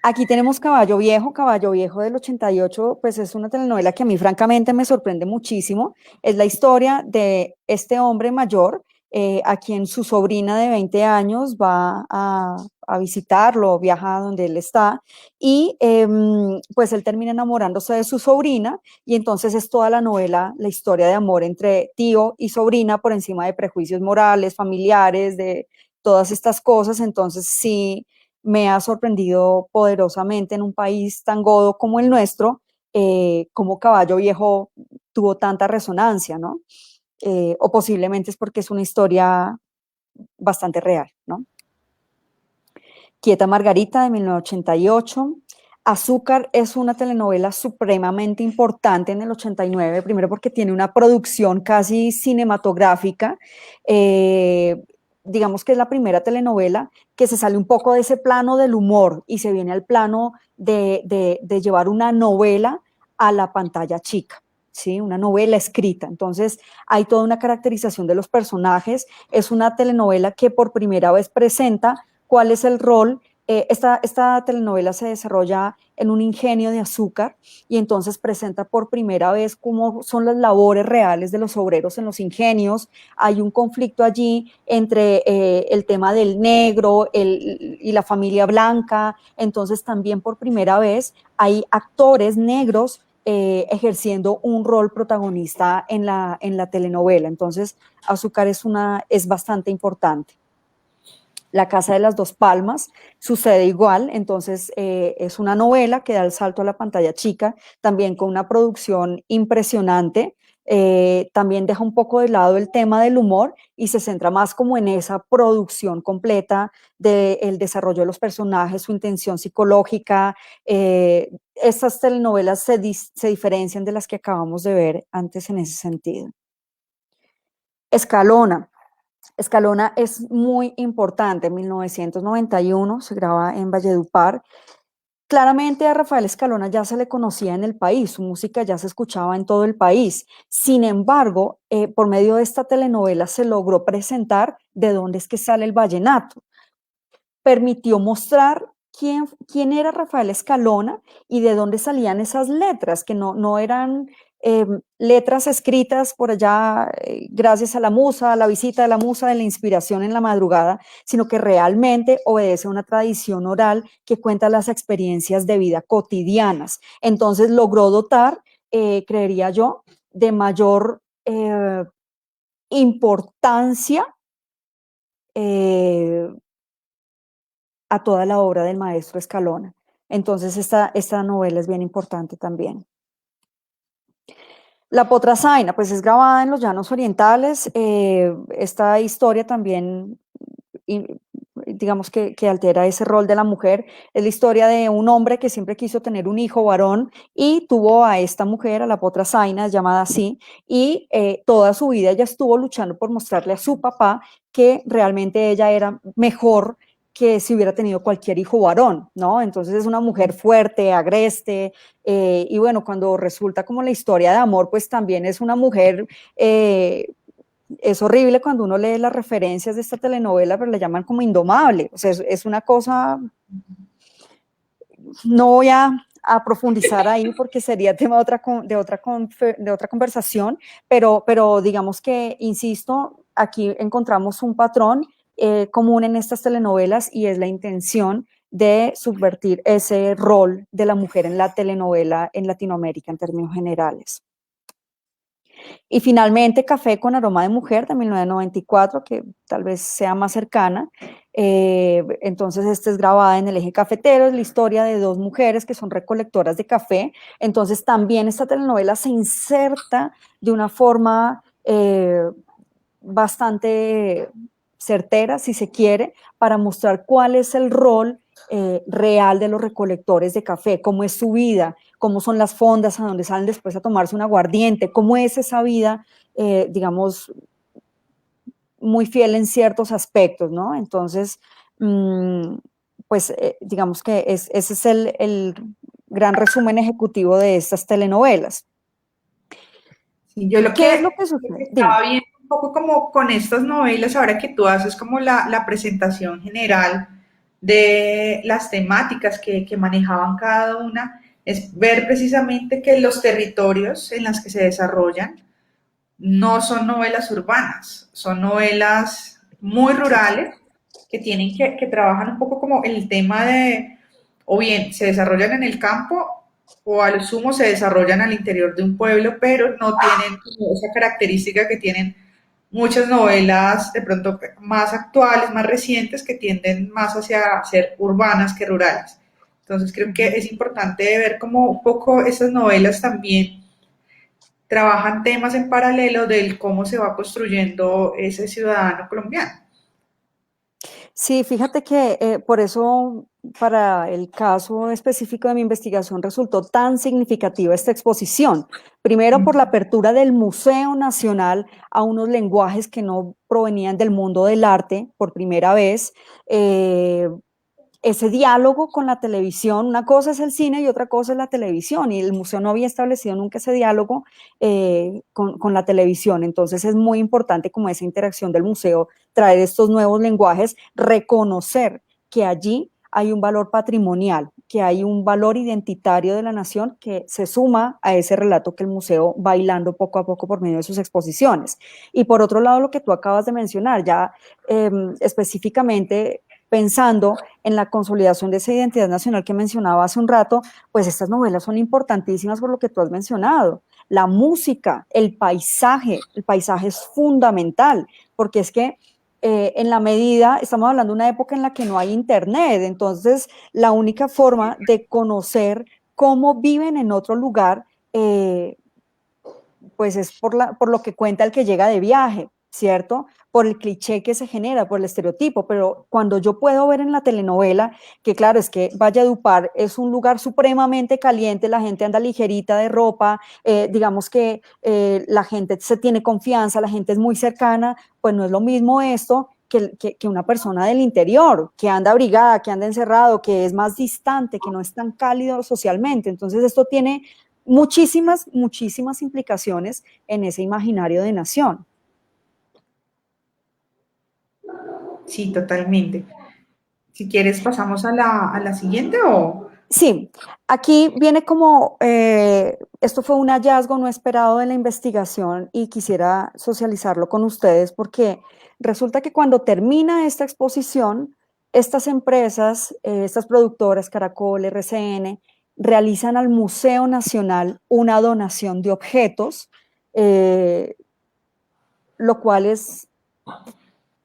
Aquí tenemos Caballo Viejo del 88, pues es una telenovela que a mí francamente me sorprende muchísimo. Es la historia de este hombre mayor a quien su sobrina de 20 años va a visitarlo, viaja a donde él está y pues él termina enamorándose de su sobrina y entonces es toda la novela, la historia de amor entre tío y sobrina por encima de prejuicios morales, familiares, de todas estas cosas. Entonces sí me ha sorprendido poderosamente en un país tan godo como el nuestro, como Caballo Viejo tuvo tanta resonancia, ¿no? O posiblemente es porque es una historia bastante real, ¿no? Quieta Margarita de 1988. Azúcar es una telenovela supremamente importante en el 89, primero porque tiene una producción casi cinematográfica, eh, digamos que es la primera telenovela que se sale un poco de ese plano del humor y se viene al plano de llevar una novela a la pantalla chica. ¿Sí? Una novela escrita. Entonces, hay toda una caracterización de los personajes. Es una telenovela que por primera vez presenta cuál es el rol. Esta telenovela se desarrolla en un ingenio de azúcar y entonces presenta por primera vez cómo son las labores reales de los obreros en los ingenios. Hay un conflicto allí entre el tema del negro y la familia blanca. Entonces también por primera vez hay actores negros ejerciendo un rol protagonista en la telenovela. Entonces, Azúcar es bastante importante. La Casa de las Dos Palmas sucede igual, entonces es una novela que da el salto a la pantalla chica, también con una producción impresionante, también deja un poco de lado el tema del humor y se centra más como en esa producción completa del desarrollo de los personajes, su intención psicológica. Estas telenovelas se diferencian de las que acabamos de ver antes en ese sentido. Escalona. Escalona es muy importante. En 1991 se graba en Valledupar. Claramente a Rafael Escalona ya se le conocía en el país, su música ya se escuchaba en todo el país. Sin embargo, por medio de esta telenovela se logró presentar de dónde es que sale el vallenato. Permitió mostrar quién era Rafael Escalona y de dónde salían esas letras, que no eran letras escritas por allá gracias a la musa, a la visita de la musa, de la inspiración en la madrugada, sino que realmente obedece a una tradición oral que cuenta las experiencias de vida cotidianas. Entonces logró dotar, creería yo, de mayor importancia eh, a toda la obra del maestro Escalona. Entonces esta novela es bien importante también. La Potrasaina, pues es grabada en los llanos orientales. Esta historia también, digamos que altera ese rol de la mujer. Es la historia de un hombre que siempre quiso tener un hijo varón y tuvo a esta mujer, a la Potrasaina, llamada así, y toda su vida ella estuvo luchando por mostrarle a su papá que realmente ella era mejor que si hubiera tenido cualquier hijo varón, ¿no? Entonces es una mujer fuerte, agreste, y bueno, cuando resulta como la historia de amor, pues también es una mujer, es horrible cuando uno lee las referencias de esta telenovela, pero la llaman como indomable, o sea, es una cosa, no voy a profundizar ahí porque sería tema de otra conversación, pero digamos que, insisto, aquí encontramos un patrón común en estas telenovelas y es la intención de subvertir ese rol de la mujer en la telenovela en Latinoamérica en términos generales. Y finalmente Café con aroma de mujer de 1994, que tal vez sea más cercana. Entonces esta es grabada en el eje cafetero, es la historia de dos mujeres que son recolectoras de café. Entonces también esta telenovela se inserta de una forma bastante certera, si se quiere, para mostrar cuál es el rol real de los recolectores de café, cómo es su vida, cómo son las fondas a donde salen después a tomarse un aguardiente, cómo es esa vida, digamos, muy fiel en ciertos aspectos, ¿no? Entonces, pues digamos que ese es el gran resumen ejecutivo de estas telenovelas. Sí, yo ¿Qué es lo que lo que sucede? Dime. estaba viendo un poco como con estas novelas, ahora que tú haces como la presentación general de las temáticas que manejaban cada una, es ver precisamente que los territorios en los que se desarrollan no son novelas urbanas, son novelas muy rurales que tienen que trabajan un poco como el tema de, o bien se desarrollan en el campo o a lo sumo se desarrollan al interior de un pueblo, pero no tienen como esa característica que tienen muchas novelas de pronto más actuales, más recientes, que tienden más hacia ser urbanas que rurales. Entonces creo que es importante ver como un poco esas novelas también trabajan temas en paralelo del cómo se va construyendo ese ciudadano colombiano. Sí, fíjate que por eso para el caso específico de mi investigación resultó tan significativa esta exposición. Primero por la apertura del Museo Nacional a unos lenguajes que no provenían del mundo del arte por primera vez. Ese diálogo con la televisión, una cosa es el cine y otra cosa es la televisión, y el museo no había establecido nunca ese diálogo con la televisión, entonces es muy importante como esa interacción del museo, traer estos nuevos lenguajes, reconocer que allí hay un valor patrimonial, que hay un valor identitario de la nación que se suma a ese relato que el museo va hilando poco a poco por medio de sus exposiciones. Y por otro lado, lo que tú acabas de mencionar, ya específicamente pensando en la consolidación de esa identidad nacional que mencionaba hace un rato, pues estas novelas son importantísimas por lo que tú has mencionado. La música, el paisaje es fundamental, porque es que en la medida, estamos hablando de una época en la que no hay internet, entonces la única forma de conocer cómo viven en otro lugar, pues es por lo que cuenta el que llega de viaje, ¿cierto? Por el cliché que se genera, por el estereotipo, pero cuando yo puedo ver en la telenovela, que claro, es que Valledupar es un lugar supremamente caliente, la gente anda ligerita de ropa, digamos que la gente se tiene confianza, la gente es muy cercana, pues no es lo mismo esto que una persona del interior, que anda abrigada, que anda encerrado, que es más distante, que no es tan cálido socialmente. Entonces esto tiene muchísimas implicaciones en ese imaginario de nación. Sí, totalmente. Si quieres, pasamos a la siguiente o... Sí, aquí viene como, esto fue un hallazgo no esperado de la investigación y quisiera socializarlo con ustedes porque resulta que cuando termina esta exposición, estas empresas, estas productoras, Caracol, RCN, realizan al Museo Nacional una donación de objetos, eh, lo cual es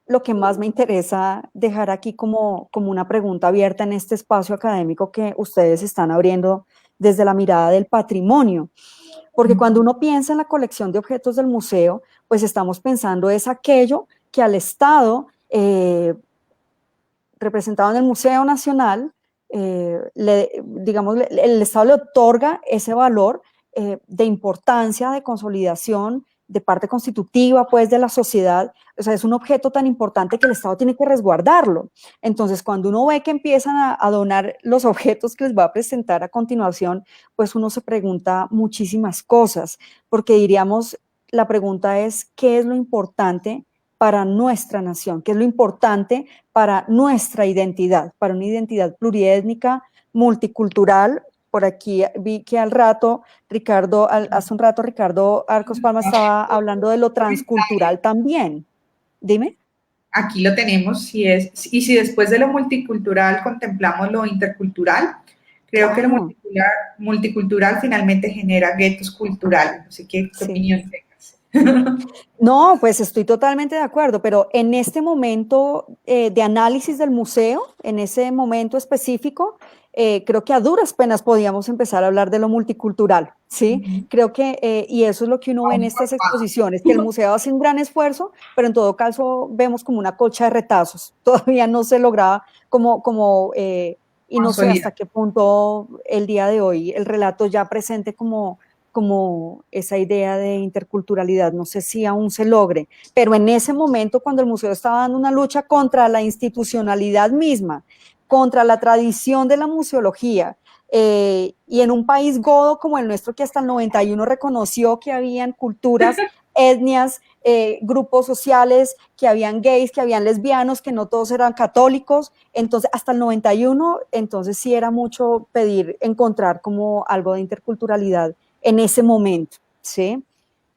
lo que más me interesa dejar aquí como una pregunta abierta en este espacio académico que ustedes están abriendo desde la mirada del patrimonio. Porque cuando uno piensa en la colección de objetos del museo, pues estamos pensando es aquello que al Estado, representado en el Museo Nacional, digamos, el Estado le otorga ese valor de importancia, de consolidación, de parte constitutiva, pues, de la sociedad. O sea, es un objeto tan importante que el Estado tiene que resguardarlo. Entonces, cuando uno ve que empiezan a donar los objetos que les va a presentar a continuación, pues uno se pregunta muchísimas cosas, porque diríamos, la pregunta es, ¿qué es lo importante para nuestra nación? ¿Qué es lo importante para nuestra identidad, para una identidad pluriétnica, multicultural? Por aquí vi que hace un rato Ricardo Arcos Palma estaba hablando de lo transcultural también. Dime. Aquí lo tenemos, y si después de lo multicultural contemplamos lo intercultural, creo que lo Claro, multicultural finalmente genera guetos culturales. No sé qué sí. opinión tengas. No, pues estoy totalmente de acuerdo, pero en este momento de análisis del museo, en ese momento específico, creo que a duras penas podíamos empezar a hablar de lo multicultural, ¿sí? Creo que, y eso es lo que uno ve en Vamos por estas pasos. exposiciones, que el museo hace un gran esfuerzo, pero en todo caso vemos como una colcha de retazos. Todavía no se lograba y no sé Consolidar. hasta qué punto el día de hoy el relato ya presente como esa idea de interculturalidad. No sé si aún se logre, pero en ese momento cuando el museo estaba dando una lucha contra la institucionalidad misma, contra la tradición de la museología, y en un país godo como el nuestro que hasta el 91 reconoció que habían culturas, etnias, grupos sociales, que habían gays, que habían lesbianos, que no todos eran católicos, entonces hasta el 91, entonces sí era mucho pedir encontrar como algo de interculturalidad en ese momento, ¿sí?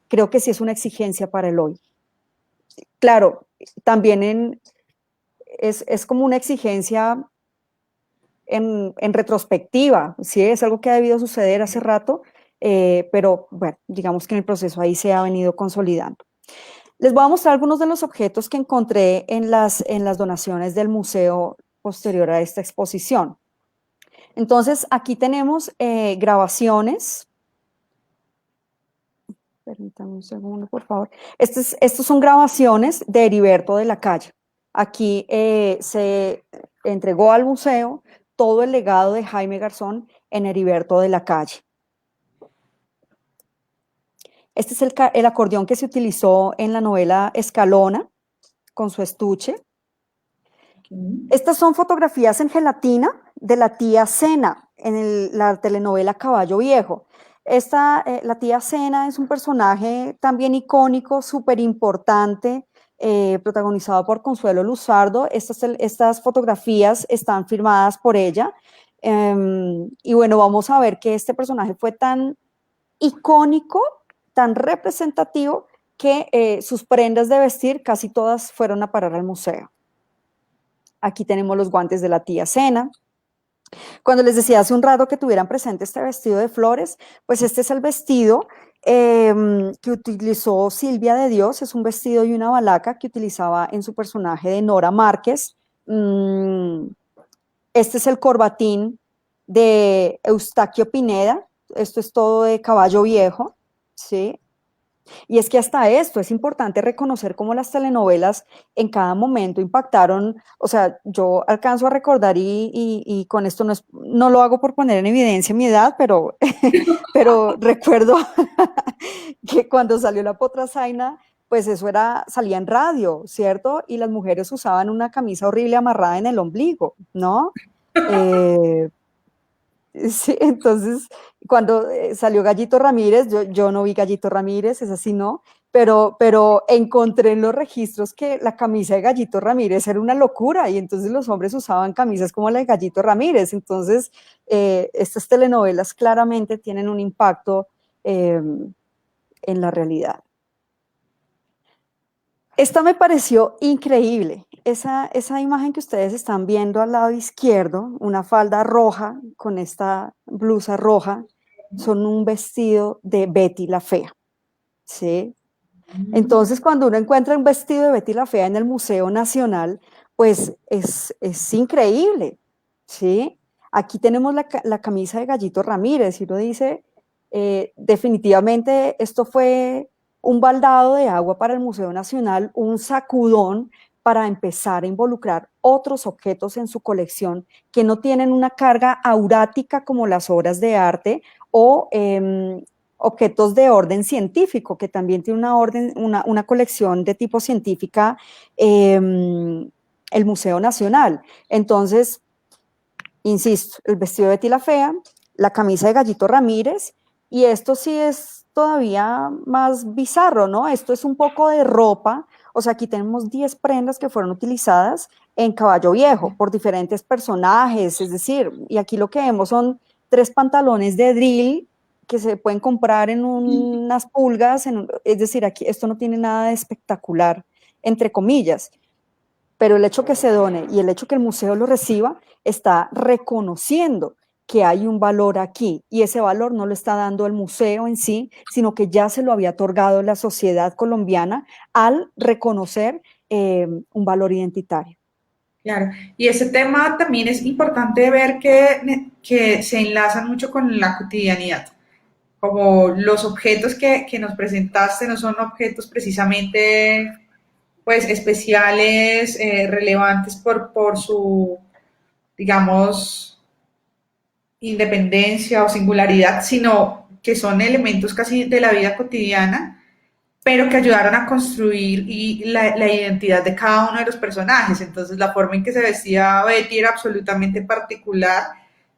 Creo que sí es una exigencia para el hoy. Claro, también es como una exigencia en retrospectiva, ¿sí? Es algo que ha debido suceder hace rato, pero bueno, digamos que en el proceso ahí se ha venido consolidando. Les voy a mostrar algunos de los objetos que encontré en las donaciones del museo posterior a esta exposición. Entonces, aquí tenemos grabaciones. Permítame un segundo, por favor. Estos son grabaciones de Heriberto de la Calle. Aquí se entregó al museo todo el legado de Jaime Garzón en Heriberto de la Calle. Este es el acordeón que se utilizó en la novela Escalona, con su estuche. Estas son fotografías en gelatina de la tía Cena en la telenovela Caballo Viejo. La tía Cena es un personaje también icónico, súper importante, protagonizado por Consuelo Luzardo. Estas fotografías están firmadas por ella. Y bueno, vamos a ver que este personaje fue tan icónico, tan representativo, que sus prendas de vestir casi todas fueron a parar al museo. Aquí tenemos los guantes de la tía Cena. Cuando les decía hace un rato que tuvieran presente este vestido de flores, pues este es el vestido que utilizó Silvia de Dios, es un vestido y una balaca que utilizaba en su personaje de Nora Márquez. Este es el corbatín de Eustaquio Pineda, esto es todo de Caballo Viejo, ¿sí? Y es que hasta esto es importante reconocer cómo las telenovelas en cada momento impactaron, o sea, yo alcanzo a recordar y con esto no lo hago por poner en evidencia mi edad, pero recuerdo que cuando salió La Potrasaina, pues eso salía en radio, ¿cierto? Y las mujeres usaban una camisa horrible amarrada en el ombligo, ¿no? Eh, Sí, entonces cuando salió Gallito Ramírez, yo no vi Gallito Ramírez, es así, ¿no? pero encontré en los registros que la camisa de Gallito Ramírez era una locura y entonces los hombres usaban camisas como la de Gallito Ramírez. Entonces, estas telenovelas claramente tienen un impacto en la realidad. Esta me pareció increíble. Esa imagen que ustedes están viendo al lado izquierdo, una falda roja con esta blusa roja, son un vestido de Betty la Fea, ¿sí? Entonces, cuando uno encuentra un vestido de Betty la Fea en el Museo Nacional, pues es increíble, ¿sí? Aquí tenemos la camisa de Gallito Ramírez y uno dice, definitivamente esto fue un baldado de agua para el Museo Nacional, un sacudón para empezar a involucrar otros objetos en su colección que no tienen una carga aurática como las obras de arte o objetos de orden científico, que también tiene una colección de tipo científica, el Museo Nacional. Entonces, insisto, el vestido de Betty la Fea, la camisa de Gallito Ramírez, y esto sí es todavía más bizarro, ¿no? Esto es un poco de ropa, o sea, aquí tenemos 10 prendas que fueron utilizadas en Caballo Viejo por diferentes personajes, es decir, y aquí lo que vemos son 3 pantalones de drill que se pueden comprar en unas pulgas, es decir, aquí esto no tiene nada de espectacular, entre comillas, pero el hecho que se done y el hecho que el museo lo reciba está reconociendo que hay un valor aquí y ese valor no lo está dando el museo en sí, sino que ya se lo había otorgado la sociedad colombiana al reconocer un valor identitario. Claro, y ese tema también es importante ver que se enlazan mucho con la cotidianidad. Como los objetos que nos presentaste no son objetos precisamente pues especiales, relevantes por su, digamos, independencia o singularidad, sino que son elementos casi de la vida cotidiana, pero que ayudaron a construir la identidad de cada uno de los personajes. Entonces, la forma en que se vestía Betty era absolutamente particular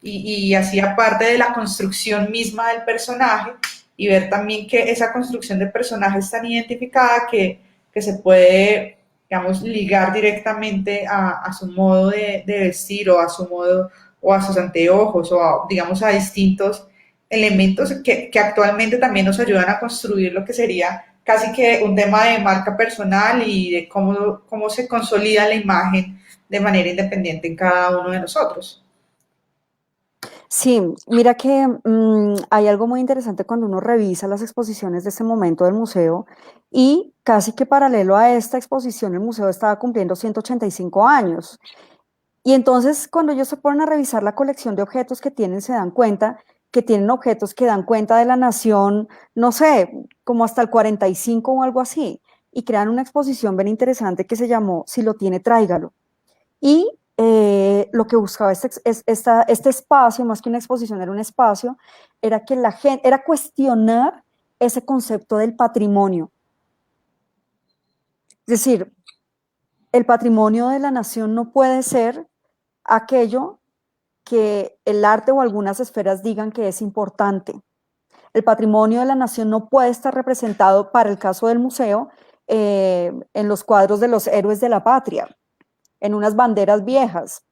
y hacía parte de la construcción misma del personaje y ver también que esa construcción de personaje es tan identificada que se puede, digamos, ligar directamente a su modo de vestir o a su modo o a sus anteojos o a, digamos, a distintos elementos que actualmente también nos ayudan a construir lo que sería casi que un tema de marca personal y de cómo se consolida la imagen de manera independiente en cada uno de nosotros. Sí, mira que hay algo muy interesante cuando uno revisa las exposiciones de ese momento del museo y casi que paralelo a esta exposición el museo estaba cumpliendo 185 años. Y entonces cuando ellos se ponen a revisar la colección de objetos que tienen, se dan cuenta que tienen objetos que dan cuenta de la nación, no sé, como hasta el 45 o algo así, y crean una exposición bien interesante que se llamó Si lo tiene, tráigalo. Y lo que buscaba este espacio, más que una exposición, era un espacio, era que la gente, era cuestionar ese concepto del patrimonio. Es decir, el patrimonio de la nación no puede ser aquello que el arte o algunas esferas digan que es importante. El patrimonio de la nación no puede estar representado, para el caso del museo, en los cuadros de los héroes de la patria, en unas banderas viejas.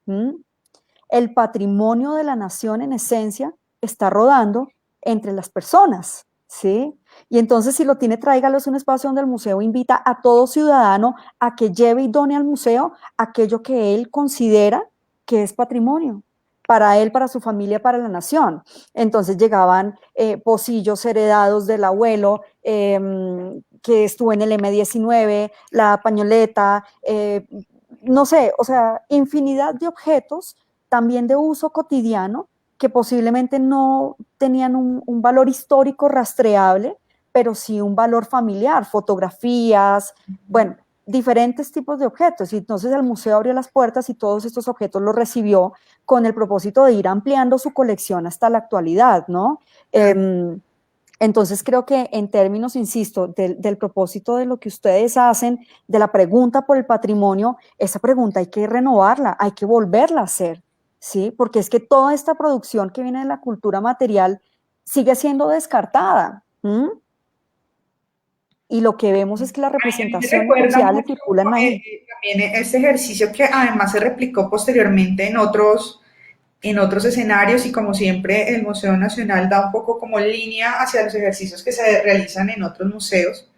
El patrimonio de la nación, en esencia, está rodando entre las personas, ¿sí? Y entonces, si lo tiene, tráigalo, es un espacio donde el museo invita a todo ciudadano a que lleve y done al museo aquello que él considera que es patrimonio para él, para su familia, para la nación. Entonces llegaban pocillos heredados del abuelo, que estuvo en el M19, la pañoleta, no sé, o sea, infinidad de objetos también de uso cotidiano que posiblemente no tenían un valor histórico rastreable, pero sí un valor familiar, fotografías, bueno, diferentes tipos de objetos. Y entonces el museo abrió las puertas y todos estos objetos los recibió con el propósito de ir ampliando su colección hasta la actualidad, ¿no? Entonces creo que en términos, insisto, del propósito de lo que ustedes hacen, de la pregunta por el patrimonio, esa pregunta hay que renovarla, hay que volverla a hacer, ¿sí? Porque es que toda esta producción que viene de la cultura material sigue siendo descartada. y lo que vemos es que las A mí me representaciones recuerda sociales mucho circulan ahí. también este ejercicio que además se replicó posteriormente en otros escenarios y como siempre el Museo Nacional da un poco como línea hacia los ejercicios que se realizan en otros museos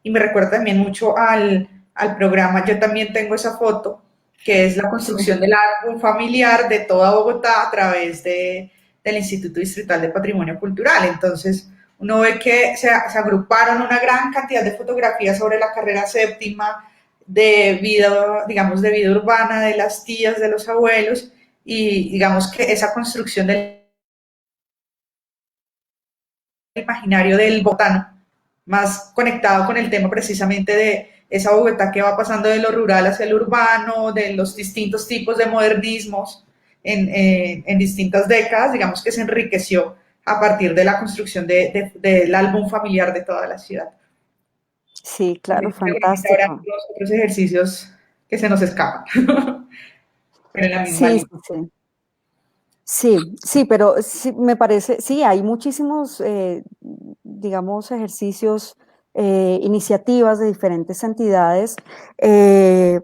y me recuerda también mucho al programa, yo también tengo esa foto, que es la Sí, construcción del árbol familiar de toda Bogotá a través del Instituto Distrital de Patrimonio Cultural. Entonces, uno ve que se agruparon una gran cantidad de fotografías sobre la carrera séptima, de vida, digamos, de vida urbana, de las tías, de los abuelos, y digamos que esa construcción del imaginario del botano, más conectado con el tema precisamente de esa Bogotá que va pasando de lo rural hacia lo urbano, de los distintos tipos de modernismos en distintas décadas, digamos que se enriqueció a partir de la construcción del álbum familiar de toda la ciudad. sí, claro, Seguramente habrá fantástico. otros ejercicios que se nos escapan, pero en la misma Sí, línea. sí, sí. Sí, sí, pero sí, me parece, sí, hay muchísimos, digamos, ejercicios, iniciativas de diferentes entidades, eh,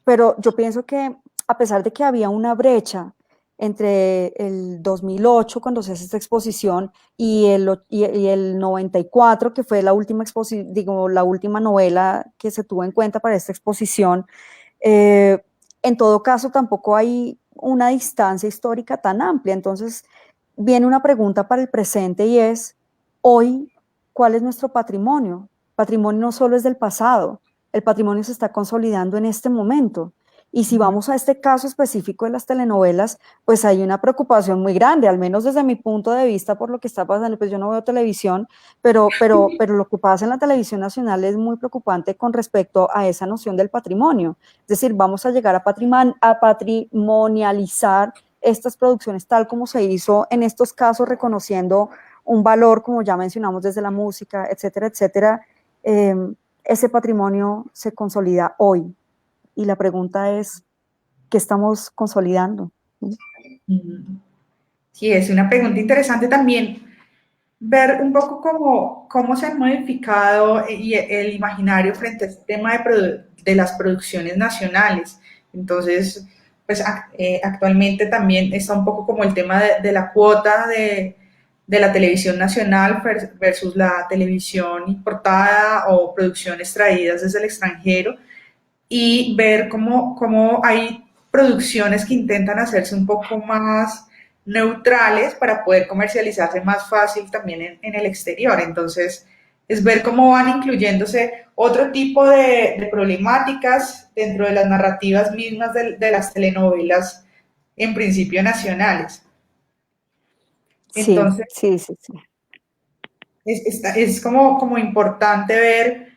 pero yo pienso que a pesar de que había una brecha entre el 2008, cuando se hace esta exposición, y el 94, que fue la última digo, la última novela que se tuvo en cuenta para esta exposición, eh, en todo caso, tampoco hay una distancia histórica tan amplia. Entonces, viene una pregunta para el presente y es, hoy, ¿cuál es nuestro patrimonio? Patrimonio no solo es del pasado, el patrimonio se está consolidando en este momento. Y si vamos a este caso específico de las telenovelas, pues hay una preocupación muy grande, al menos desde mi punto de vista por lo que está pasando. Pues yo no veo televisión, pero lo que pasa en la televisión nacional es muy preocupante con respecto a esa noción del patrimonio. Es decir, vamos a llegar a patrimonializar estas producciones tal como se hizo en estos casos, reconociendo un valor, como ya mencionamos, desde la música, etcétera, etcétera. Eh, ese patrimonio se consolida hoy. Y la pregunta es, ¿qué estamos consolidando? Sí, es una pregunta interesante también ver un poco cómo se han modificado el imaginario frente a este tema de las producciones nacionales. Entonces, pues actualmente también está un poco como el tema de la cuota de la televisión nacional versus la televisión importada o producciones traídas desde el extranjero y ver cómo hay producciones que intentan hacerse un poco más neutrales para poder comercializarse más fácil también en el exterior. Entonces, es ver cómo van incluyéndose otro tipo de problemáticas dentro de las narrativas mismas de las telenovelas, en principio nacionales. Sí, Entonces, sí, sí, sí. es como importante ver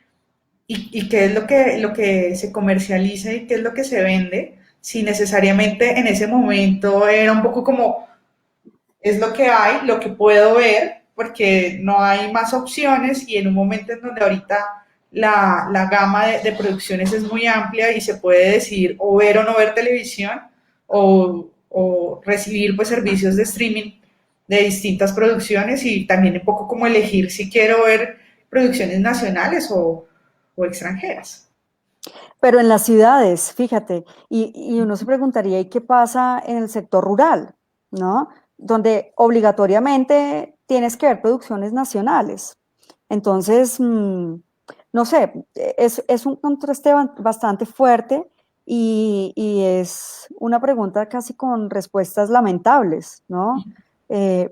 y qué es lo que se comercializa y qué es lo que se vende, si necesariamente en ese momento era un poco como es lo que hay, lo que puedo ver, porque no hay más opciones y en un momento en donde ahorita la gama de producciones es muy amplia y se puede decidir o ver o no ver televisión o recibir pues servicios de streaming de distintas producciones y también un poco como elegir si quiero ver producciones nacionales o extranjeras. Pero en las ciudades, fíjate, y uno se preguntaría, ¿y qué pasa en el sector rural? ¿No? Donde obligatoriamente tienes que ver producciones nacionales. Entonces, no sé, es un contraste bastante fuerte y es una pregunta casi con respuestas lamentables, ¿no?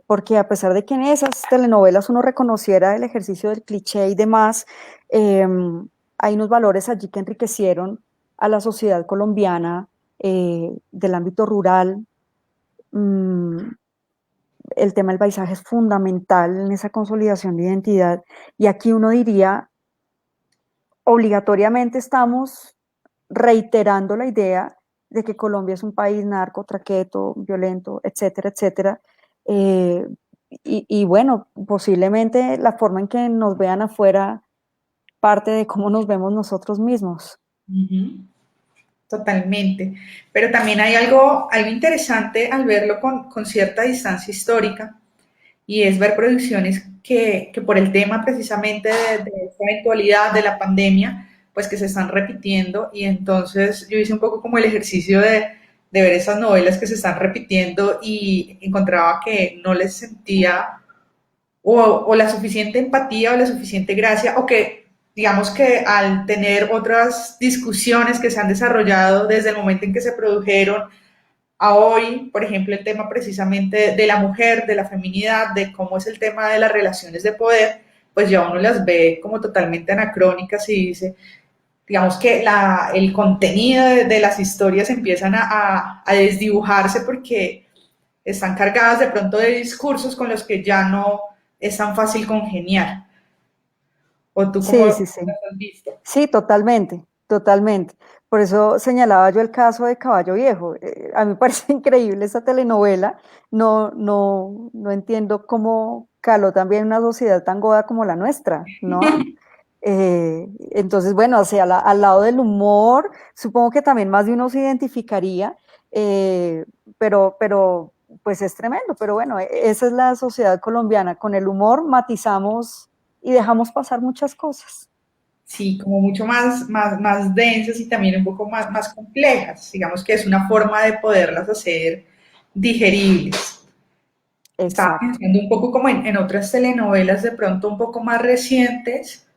Porque a pesar de que en esas telenovelas uno reconociera el ejercicio del cliché y demás, eh, hay unos valores allí que enriquecieron a la sociedad colombiana del ámbito rural. Mm, el tema del paisaje es fundamental en esa consolidación de identidad. Y aquí uno diría, obligatoriamente estamos reiterando la idea de que Colombia es un país narco, traqueto, violento, etcétera, etcétera. Eh, y bueno, posiblemente la forma en que nos vean afuera parte de cómo nos vemos nosotros mismos. Ujú. Totalmente. Pero también hay algo interesante al verlo con cierta distancia histórica, y es ver producciones que por el tema precisamente de esta eventualidad de la pandemia, pues que se están repitiendo y entonces yo hice un poco como el ejercicio de ver esas novelas que se están repitiendo y encontraba que no les sentía o la suficiente empatía o la suficiente gracia o que digamos que al tener otras discusiones que se han desarrollado desde el momento en que se produjeron a hoy, por ejemplo, el tema precisamente de la mujer, de la feminidad, de cómo es el tema de las relaciones de poder, pues ya uno las ve como totalmente anacrónicas y dice, digamos que el contenido de las historias empiezan a desdibujarse porque están cargadas de pronto de discursos con los que ya no es tan fácil congeniar. ¿O tú cómo Sí, sí, las sí. has visto? Sí, totalmente, totalmente. Por eso señalaba yo el caso de Caballo Viejo. A mí me parece increíble esa telenovela. No entiendo cómo caló también una sociedad tan goda como la nuestra, ¿no? Entonces, bueno, hacia al lado del humor, supongo que también más de uno se identificaría, eh, pues es tremendo. Pero bueno, esa es la sociedad colombiana. Con el humor matizamos y dejamos pasar muchas cosas. Sí, como mucho más densas y también un poco más complejas. Digamos que es una forma de poderlas hacer digeribles. Estaba Exacto. pensando un poco como en otras telenovelas de pronto un poco más recientes,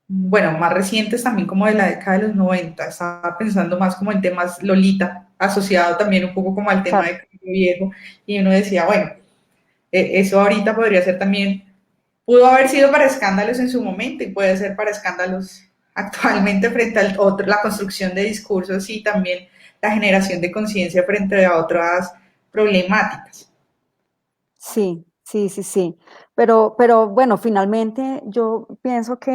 bueno, más recientes también como de la década de los 90. Estaba pensando más como en temas Lolita, asociado también un poco como al tema Claro. de Cambio Viejo, y uno decía, bueno, eso ahorita podría ser también, pudo haber sido para escándalos en su momento y puede ser para escándalos actualmente frente a otro, la construcción de discursos y también la generación de conciencia frente a otras problemáticas. Sí, sí, sí, sí. Pero bueno, finalmente yo pienso que,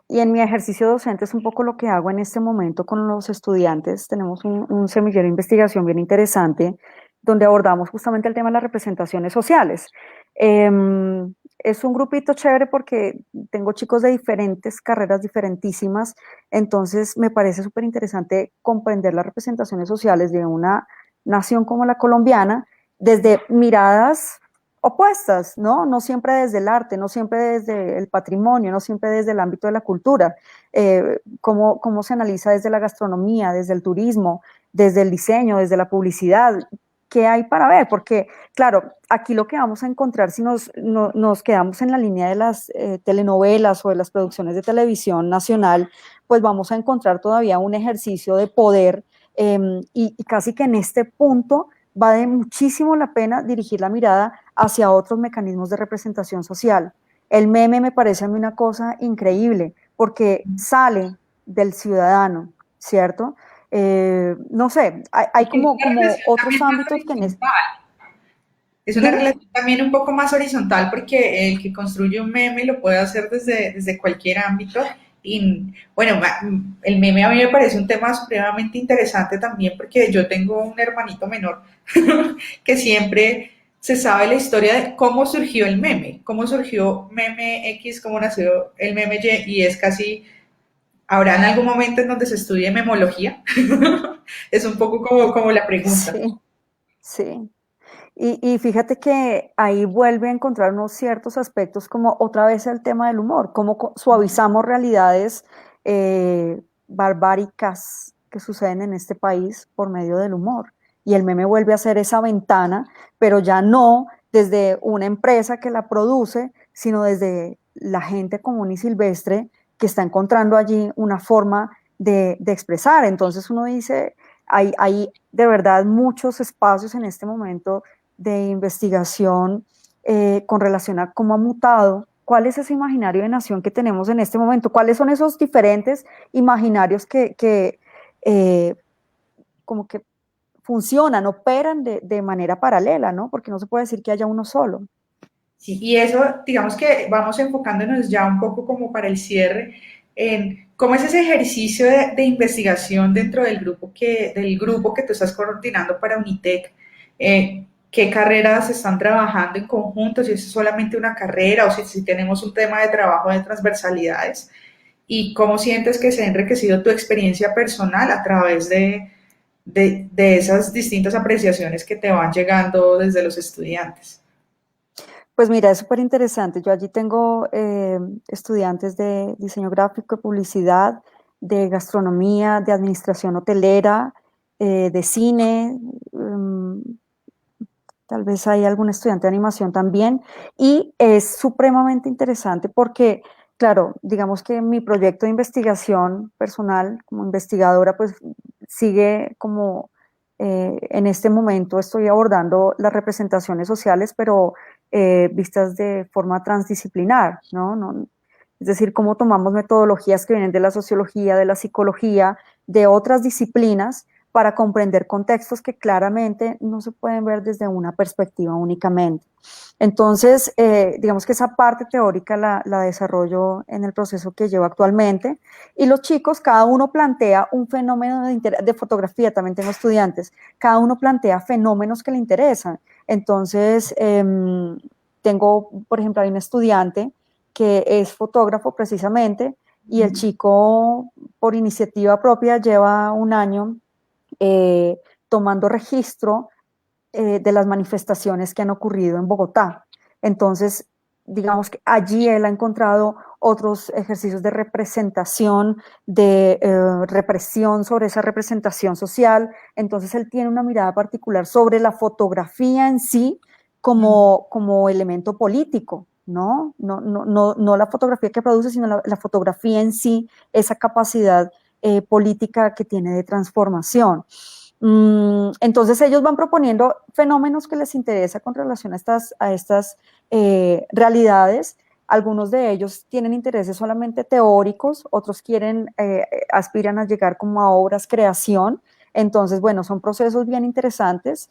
y en mi ejercicio docente es un poco lo que hago en este momento con los estudiantes. Tenemos un semillero de investigación bien interesante donde abordamos justamente el tema de las representaciones sociales. Es un grupito chévere porque tengo chicos de diferentes carreras diferentísimas, entonces me parece súper interesante comprender las representaciones sociales de una nación como la colombiana desde miradas opuestas, ¿no? No siempre desde el arte, no siempre desde el patrimonio, no siempre desde el ámbito de la cultura. Cómo se analiza desde la gastronomía, desde el turismo, desde el diseño, desde la publicidad. ¿Qué hay para ver? Porque, claro, aquí lo que vamos a encontrar si nos quedamos en la línea de las telenovelas o de las producciones de televisión nacional, pues vamos a encontrar todavía un ejercicio de poder y casi que en este punto va de muchísimo la pena dirigir la mirada hacia otros mecanismos de representación social. El meme me parece a mí una cosa increíble porque sale del ciudadano, ¿cierto? No sé, hay Es como, una como relación otros también más ámbitos que en. horizontal. Es una Dime. relación también un poco más horizontal porque el que construye un meme lo puede hacer desde cualquier ámbito. Y bueno, el meme a mí me parece un tema supremamente interesante también porque yo tengo un hermanito menor que siempre se sabe la historia de cómo surgió el meme, cómo surgió meme X, cómo nació el meme Y, y es casi, ¿habrá en algún momento en donde se estudie memología? Es un poco como la pregunta. Sí, sí. Y fíjate que ahí vuelve a encontrar unos ciertos aspectos como otra vez el tema del humor, cómo suavizamos realidades barbáricas que suceden en este país por medio del humor. Y el meme vuelve a ser esa ventana, pero ya no desde una empresa que la produce, sino desde la gente común y silvestre que está encontrando allí una forma de expresar. Entonces uno dice, hay de verdad muchos espacios en este momento de investigación con relación a cómo ha mutado, cuál es ese imaginario de nación que tenemos en este momento, cuáles son esos diferentes imaginarios que como que funcionan, operan de manera paralela, ¿no? Porque no se puede decir que haya uno solo. Sí, y eso, digamos que vamos enfocándonos ya un poco como para el cierre en cómo es ese ejercicio de investigación dentro del grupo que tú estás coordinando para Unitec, qué carreras están trabajando en conjunto, si es solamente una carrera o si tenemos un tema de trabajo de transversalidades y cómo sientes que se ha enriquecido tu experiencia personal a través de esas distintas apreciaciones que te van llegando desde los estudiantes. Pues mira, es súper interesante. Yo allí tengo estudiantes de diseño gráfico, de publicidad, de gastronomía, de administración hotelera, de cine, tal vez hay algún estudiante de animación también, y es supremamente interesante porque, claro, digamos que mi proyecto de investigación personal como investigadora, pues sigue como en este momento estoy abordando las representaciones sociales, pero vistas de forma transdisciplinar, ¿no? No, es decir, cómo tomamos metodologías que vienen de la sociología, de la psicología, de otras disciplinas, para comprender contextos que claramente no se pueden ver desde una perspectiva únicamente. Entonces, digamos que esa parte teórica la desarrollo en el proceso que llevo actualmente y los chicos, cada uno plantea un fenómeno de fotografía, también tengo estudiantes, cada uno plantea fenómenos que le interesan. Entonces, tengo, por ejemplo, hay un estudiante que es fotógrafo precisamente y el chico, por iniciativa propia, lleva un año eh, tomando registro de las manifestaciones que han ocurrido en Bogotá. Entonces, digamos que allí él ha encontrado otros ejercicios de representación, de represión sobre esa representación social. Entonces, él tiene una mirada particular sobre la fotografía en sí como elemento político. No la fotografía que produce, sino la fotografía en sí, esa capacidad política que tiene de transformación. Entonces ellos van proponiendo fenómenos que les interesa con relación a estas realidades. Algunos de ellos tienen intereses solamente teóricos, otros aspiran a llegar como a obras creación. Entonces, bueno, son procesos bien interesantes,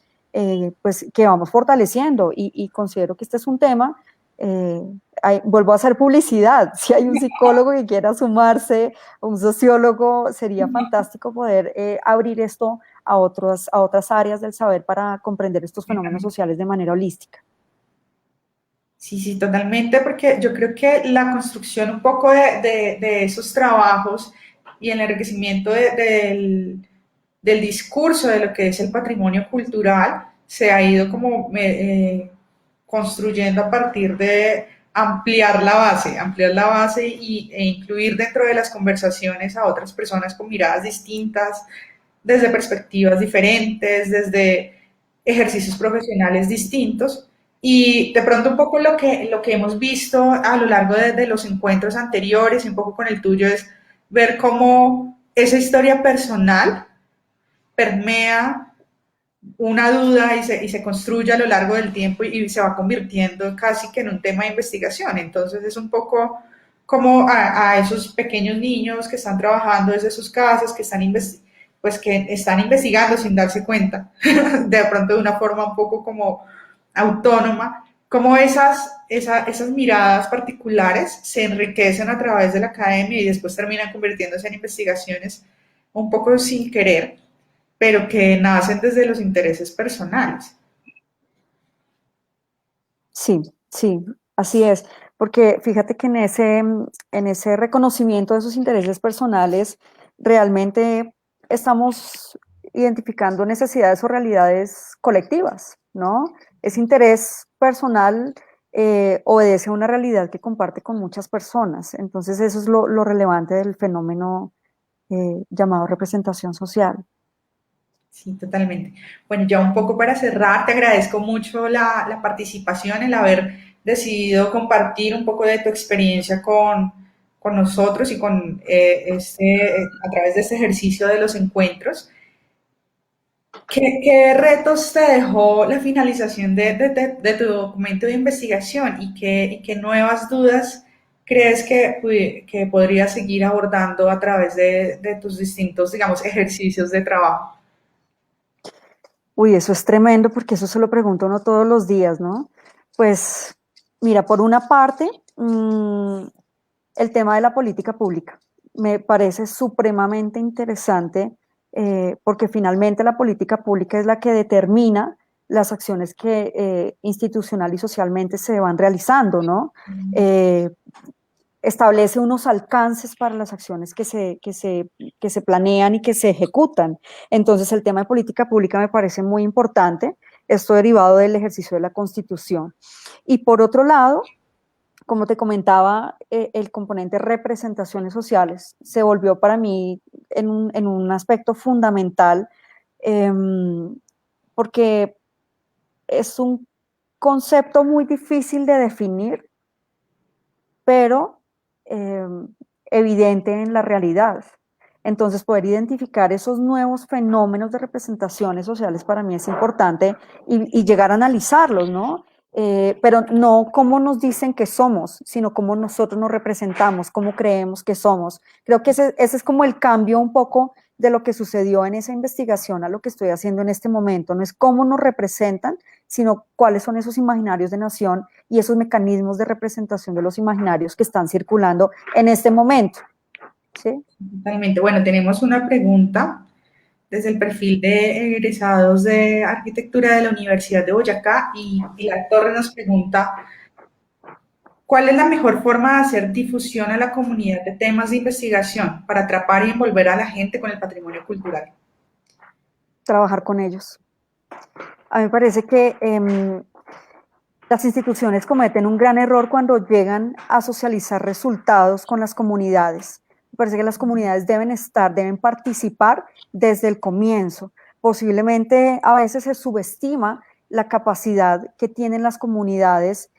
pues que vamos fortaleciendo y considero que este es un tema. eh, Vuelvo a hacer publicidad. Si hay un psicólogo que quiera sumarse, un sociólogo, sería fantástico poder abrir esto a otras áreas del saber para comprender estos fenómenos sociales de manera holística. Sí, sí, totalmente, porque yo creo que la construcción un poco de esos trabajos y el enriquecimiento del discurso de lo que es el patrimonio cultural se ha ido como construyendo a partir de ampliar la base e incluir dentro de las conversaciones a otras personas con miradas distintas, desde perspectivas diferentes, desde ejercicios profesionales distintos. Y de pronto un poco lo que hemos visto a lo largo de los encuentros anteriores y un poco con el tuyo es ver cómo esa historia personal permea una duda y se construye a lo largo del tiempo y se va convirtiendo casi que en un tema de investigación. Entonces es un poco como a esos pequeños niños que están trabajando desde sus casas, pues que están investigando sin darse cuenta, de pronto de una forma un poco como autónoma, como esas miradas particulares se enriquecen a través de la academia y después terminan convirtiéndose en investigaciones un poco sin querer, pero que nacen desde los intereses personales. Sí, sí, así es. Porque fíjate que en ese reconocimiento de esos intereses personales, realmente estamos identificando necesidades o realidades colectivas, ¿no? Ese interés personal obedece a una realidad que comparte con muchas personas. Entonces, eso es lo relevante del fenómeno llamado representación social. Sí, totalmente. Bueno, ya un poco para cerrar, te agradezco mucho la participación, el haber decidido compartir un poco de tu experiencia con nosotros y a través de este ejercicio de los encuentros. ¿Qué retos te dejó la finalización de tu documento de investigación y qué nuevas dudas crees que podrías seguir abordando a través de tus distintos, digamos, ejercicios de trabajo? Uy, eso es tremendo porque eso se lo pregunta uno todos los días, ¿no? Pues mira, por una parte, el tema de la política pública me parece supremamente interesante porque finalmente la política pública es la que determina las acciones que institucional y socialmente se van realizando, ¿no? Eh, establece unos alcances para las acciones que se planean y que se ejecutan. Entonces, el tema de política pública me parece muy importante, esto derivado del ejercicio de la Constitución. Y por otro lado, como te comentaba, el componente representaciones sociales se volvió para mí en un aspecto fundamental, eh, porque es un concepto muy difícil de definir, pero eh, evidente en la realidad. Entonces, poder identificar esos nuevos fenómenos de representaciones sociales para mí es importante y llegar a analizarlos, ¿no? Pero no cómo nos dicen que somos, sino cómo nosotros nos representamos, cómo creemos que somos. Creo que ese es como el cambio un poco de lo que sucedió en esa investigación a lo que estoy haciendo en este momento. No es cómo nos representan, sino cuáles son esos imaginarios de nación y esos mecanismos de representación de los imaginarios que están circulando en este momento. ¿Sí? Totalmente. Bueno, tenemos una pregunta desde el perfil de egresados de arquitectura de la Universidad de Boyacá y Pilar Torres nos pregunta, ¿cuál es la mejor forma de hacer difusión a la comunidad de temas de investigación para atrapar y envolver a la gente con el patrimonio cultural? Trabajar con ellos. A mí me parece que las instituciones cometen un gran error cuando llegan a socializar resultados con las comunidades. Me parece que las comunidades deben participar desde el comienzo. Posiblemente a veces se subestima la capacidad que tienen las comunidades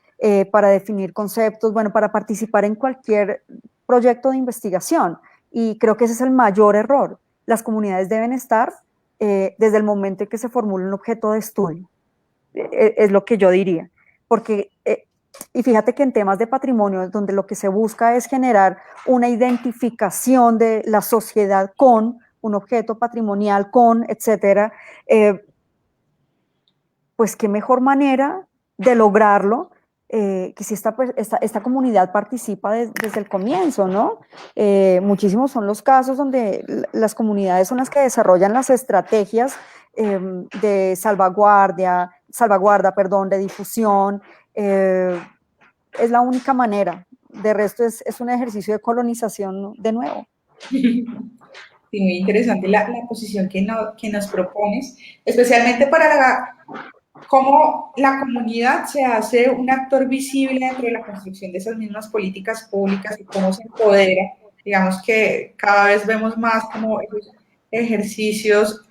para definir conceptos, bueno, para participar en cualquier proyecto de investigación. Y creo que ese es el mayor error. Las comunidades deben estar desde el momento en que se formula un objeto de estudio. Es lo que yo diría. Porque, y fíjate que en temas de patrimonio, donde lo que se busca es generar una identificación de la sociedad con un objeto patrimonial, con, etcétera, pues qué mejor manera de lograrlo que si esta comunidad participa desde el comienzo, ¿no? Muchísimos son los casos donde las comunidades son las que desarrollan las estrategias de salvaguarda, perdón, de difusión. Es la única manera. De resto es un ejercicio de colonización de nuevo. Sí, muy interesante la posición que nos propones, especialmente para cómo la comunidad se hace un actor visible dentro de la construcción de esas mismas políticas públicas y cómo se empodera. Digamos que cada vez vemos más como esos ejercicios,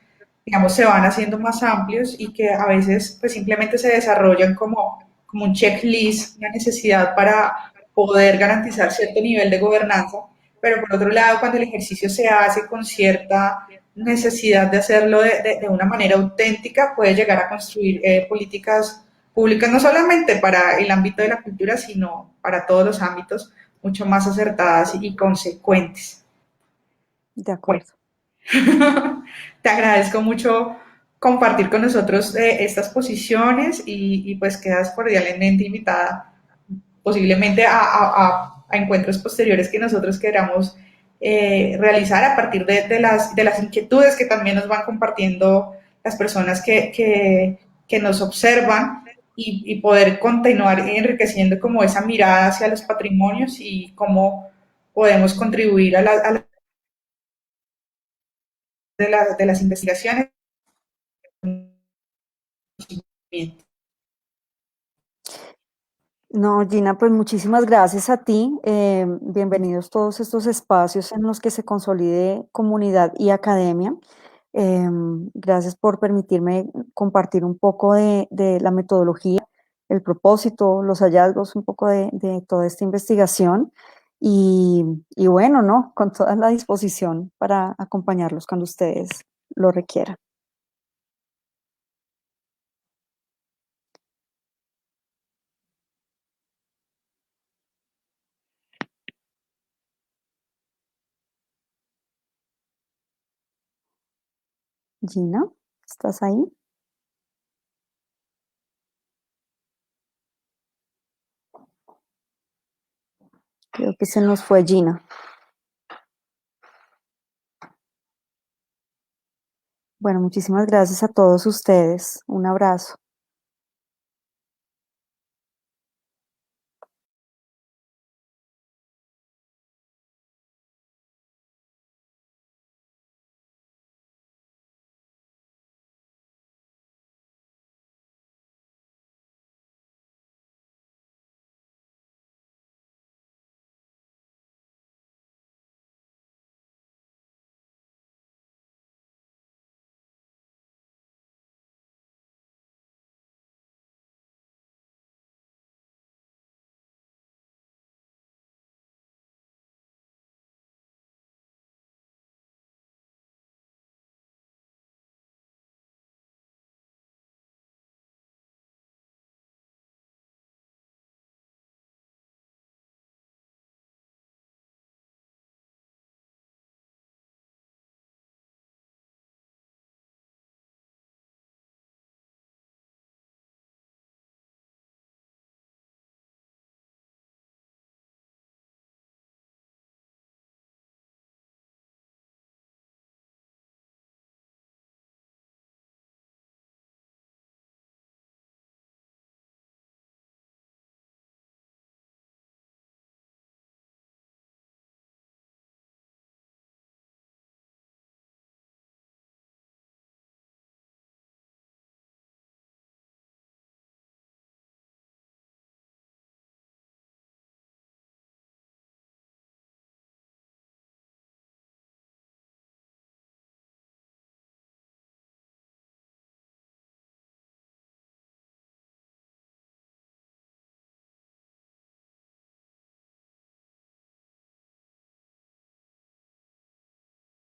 digamos, se van haciendo más amplios y que a veces pues simplemente se desarrollan como un checklist, una necesidad para poder garantizar cierto nivel de gobernanza, pero por otro lado, cuando el ejercicio se hace con cierta necesidad de hacerlo de una manera auténtica, puede llegar a construir políticas públicas no solamente para el ámbito de la cultura, sino para todos los ámbitos mucho más acertadas y consecuentes. De Bueno, acuerdo. te agradezco mucho compartir con nosotros estas posiciones y pues quedas cordialmente invitada posiblemente a encuentros posteriores que nosotros queramos realizar a partir de las inquietudes que también nos van compartiendo las personas que nos observan y poder continuar enriqueciendo como esa mirada hacia los patrimonios y cómo podemos contribuir a de las investigaciones. No, Gina, pues muchísimas gracias a ti. Bienvenidos todos estos espacios en los que se consolide comunidad y academia. Gracias por permitirme compartir un poco de la metodología, el propósito, los hallazgos, un poco de toda esta investigación. Y bueno, ¿no? Con toda la disposición para acompañarlos cuando ustedes lo requieran. Gina, ¿estás ahí? Creo que se nos fue Gina. Bueno, muchísimas gracias a todos ustedes. Un abrazo.